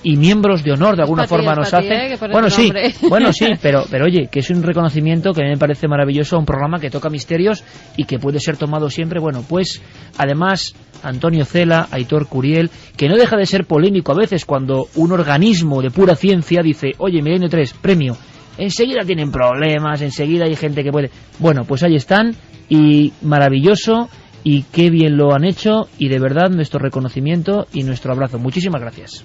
y miembros de honor de alguna forma nos hacen. Bueno, sí, pero oye, que es un reconocimiento que a mí me parece maravilloso a un programa que toca misterios y que puede ser tomado siempre, bueno, pues además Antonio Cela, Aitor Curiel, que no deja de ser polémico a veces cuando un organismo de pura ciencia dice, oye, Milenio 3, premio, enseguida tienen problemas, enseguida hay gente que puede... Bueno, pues ahí están, y maravilloso, y qué bien lo han hecho, y de verdad nuestro reconocimiento y nuestro abrazo. Muchísimas gracias.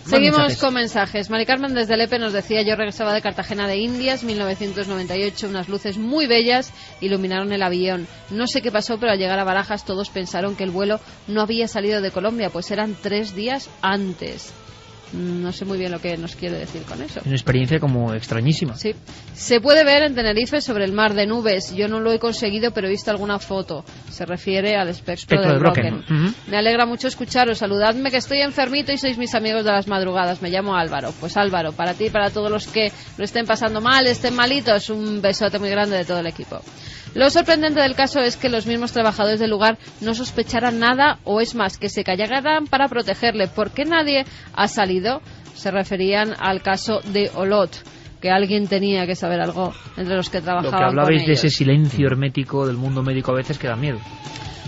Seguimos con mensajes. Mari Carmen desde Lepe nos decía: yo regresaba de Cartagena de Indias, 1998, unas luces muy bellas iluminaron el avión. No sé qué pasó, pero al llegar a Barajas todos pensaron que el vuelo no había salido de Colombia, pues eran 3 días antes. No sé muy bien lo que nos quiere decir con eso. Una experiencia como extrañísima. Sí. Se puede ver en Tenerife sobre el mar de nubes. Yo no lo he conseguido, pero he visto alguna foto. Se refiere al espectro del Brocken. Me alegra mucho escucharos. Saludadme, que estoy enfermito y sois mis amigos de las madrugadas. Me llamo Álvaro. Pues Álvaro, para ti y para todos los que lo estén pasando mal, estén malitos, un besote muy grande de todo el equipo. Lo sorprendente del caso es que los mismos trabajadores del lugar no sospecharan nada, o es más, que se callaran para protegerle. ¿Por qué nadie ha salido? Se referían al caso de Olot, que alguien tenía que saber algo entre los que trabajaban con ellos. Lo que hablabais de ese silencio hermético del mundo médico a veces que da miedo.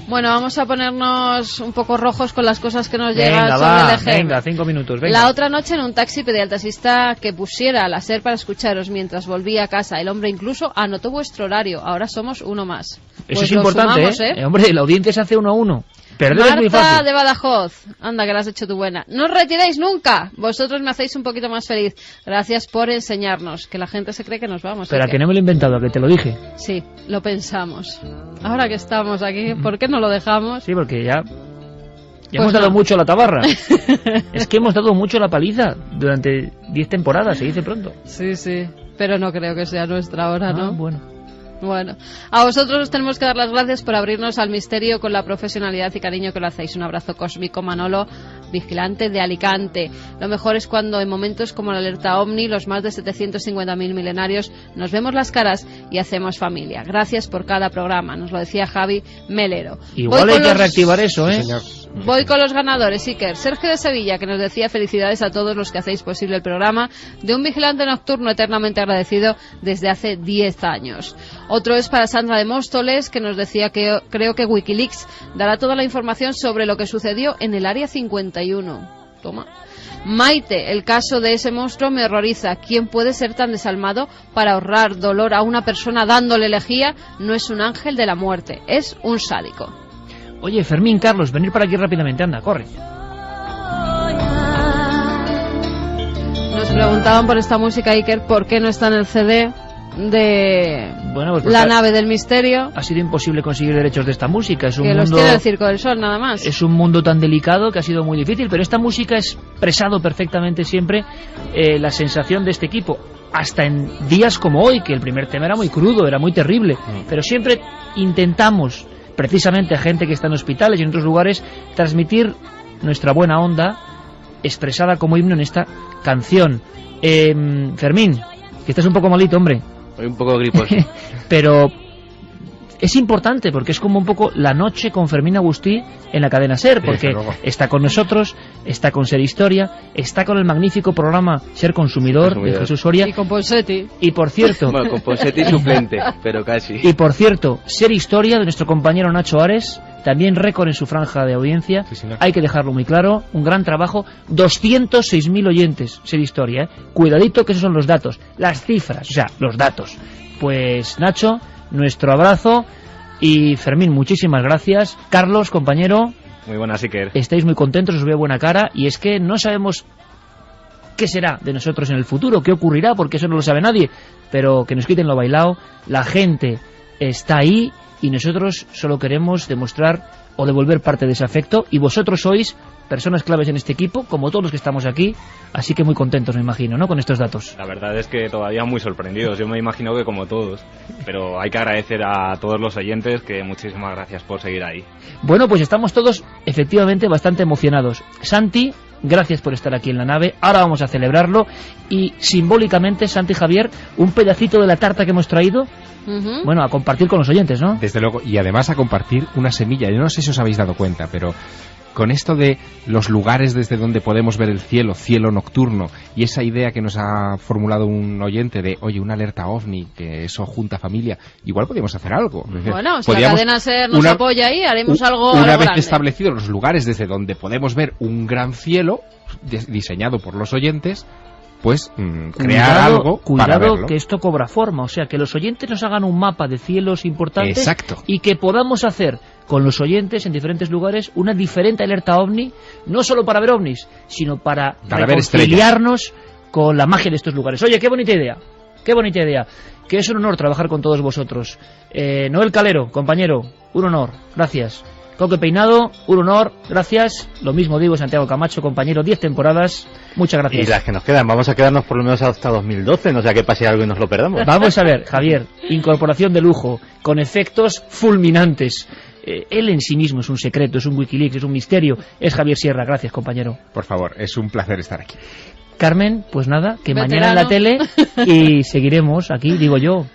Bueno, vamos a ponernos un poco rojos con las cosas que nos llegan sobre el eje. Venga, 5 minutos, venga. La otra noche en un taxi pedí al taxista que pusiera la SER para escucharos mientras volvía a casa. El hombre incluso anotó vuestro horario. Ahora somos uno más. Eso pues es importante, sumamos, Hombre, la audiencia se hace 1 a 1. Perder es muy fácil. Marta de Badajoz, anda que la has hecho tú buena. No os retiréis nunca, vosotros me hacéis un poquito más feliz. Gracias por enseñarnos, que la gente se cree que nos vamos. Pero que no me lo he inventado, que te lo dije. Sí, lo pensamos. Ahora que estamos aquí, ¿por qué no lo dejamos? Sí, porque ya hemos dado mucho la tabarra. Es que hemos dado mucho la paliza durante 10 temporadas, se dice pronto. Sí, pero no creo que sea nuestra hora, ¿no? Bueno, a vosotros os tenemos que dar las gracias por abrirnos al misterio con la profesionalidad y cariño que lo hacéis. Un abrazo cósmico, Manolo, vigilante de Alicante. Lo mejor es cuando en momentos como la alerta OVNI, los más de 750.000 milenarios, nos vemos las caras y hacemos familia. Gracias por cada programa, nos lo decía Javi Melero. Igual hay que reactivar eso, ¿eh? Señor. Voy con los ganadores, Iker. Sergio de Sevilla, que nos decía: felicidades a todos los que hacéis posible el programa, de un vigilante nocturno eternamente agradecido desde hace 10 años. Otro es para Sandra de Móstoles, que nos decía que creo que Wikileaks dará toda la información sobre lo que sucedió en el Área 51. Toma. Maite, el caso de ese monstruo me horroriza. ¿Quién puede ser tan desalmado para ahorrar dolor a una persona dándole lejía? No es un ángel de la muerte, es un sádico. Oye, Fermín, Carlos, venir para aquí rápidamente, anda, corre. Preguntaban por esta música, Iker, ¿por qué no está en el CD de La nave del misterio? Ha sido imposible conseguir derechos de esta música. Es un que mundo, los tiene el Circo del Sol, nada más. Es un mundo tan delicado que ha sido muy difícil, pero esta música ha expresado perfectamente siempre la sensación de este equipo. Hasta en días como hoy, que el primer tema era muy crudo, era muy terrible, pero siempre intentamos, precisamente a gente que está en hospitales y en otros lugares, transmitir nuestra buena onda expresada como himno en esta canción. Fermín, que estás un poco malito, hombre. Soy un poco griposo. Pero es importante porque es como un poco la noche con Fermín Agustí en la cadena SER, porque está con nosotros, está con Ser Historia, está con el magnífico programa Ser Consumidor de Jesús Soria. Y con Ponseti. Y por cierto... Bueno, con Ponseti suplente, pero casi. Y por cierto, Ser Historia de nuestro compañero Nacho Ares, también récord en su franja de audiencia. Sí, hay que dejarlo muy claro, un gran trabajo, 206.000 oyentes, Ser Historia, ¿eh? Cuidadito que esos son los datos, las cifras, o sea, los datos. Pues Nacho, nuestro abrazo, y Fermín, muchísimas gracias. Carlos, compañero, muy buenas, Iker. Estáis muy contentos, os veo buena cara, y es que no sabemos qué será de nosotros en el futuro, qué ocurrirá, porque eso no lo sabe nadie, pero que nos quiten lo bailado, la gente está ahí, y nosotros solo queremos demostrar o devolver parte de ese afecto, y vosotros sois personas claves en este equipo, como todos los que estamos aquí, así que muy contentos, me imagino, ¿no?, con estos datos. La verdad es que todavía muy sorprendidos, yo me imagino que como todos, pero hay que agradecer a todos los oyentes, que muchísimas gracias por seguir ahí. Bueno, pues estamos todos efectivamente bastante emocionados. Santi, gracias por estar aquí en la nave, ahora vamos a celebrarlo, y simbólicamente, Santi, Javier, un pedacito de la tarta que hemos traído, bueno, a compartir con los oyentes, ¿no? Desde luego, y además a compartir una semilla. Yo no sé si os habéis dado cuenta, pero con esto de los lugares desde donde podemos ver el cielo, cielo nocturno, y esa idea que nos ha formulado un oyente de, oye, una alerta ovni, que eso junta familia, igual podríamos hacer algo. Bueno, si la cadena SER nos apoya ahí, haremos algo una vez grande. Establecidos los lugares desde donde podemos ver un gran cielo, diseñado por los oyentes, pues crear algo para verlo. Cuidado, que esto cobra forma, o sea, que los oyentes nos hagan un mapa de cielos importantes. Exacto. Y que podamos hacer con los oyentes en diferentes lugares una diferente alerta ovni, no solo para ver ovnis, sino para reconciliarnos con la magia de estos lugares. Oye, qué bonita idea, que es un honor trabajar con todos vosotros. Noel Calero, compañero, un honor, gracias. Coque Peinado, un honor, gracias. Lo mismo digo, Santiago Camacho, compañero, 10 temporadas, muchas gracias. Y las que nos quedan, vamos a quedarnos por lo menos hasta 2012, no sea que pase algo y nos lo perdamos. Vamos a ver, Javier, incorporación de lujo, con efectos fulminantes. Él en sí mismo es un secreto, es un Wikileaks, es un misterio. Es Javier Sierra, gracias, compañero. Por favor, es un placer estar aquí. Carmen, pues nada, que Veterano. Mañana en la tele y seguiremos aquí, digo yo.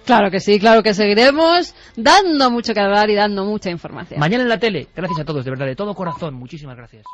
Claro que sí, claro que seguiremos dando mucho que hablar y dando mucha información. Mañana en la tele, gracias a todos, de verdad, de todo corazón, muchísimas gracias.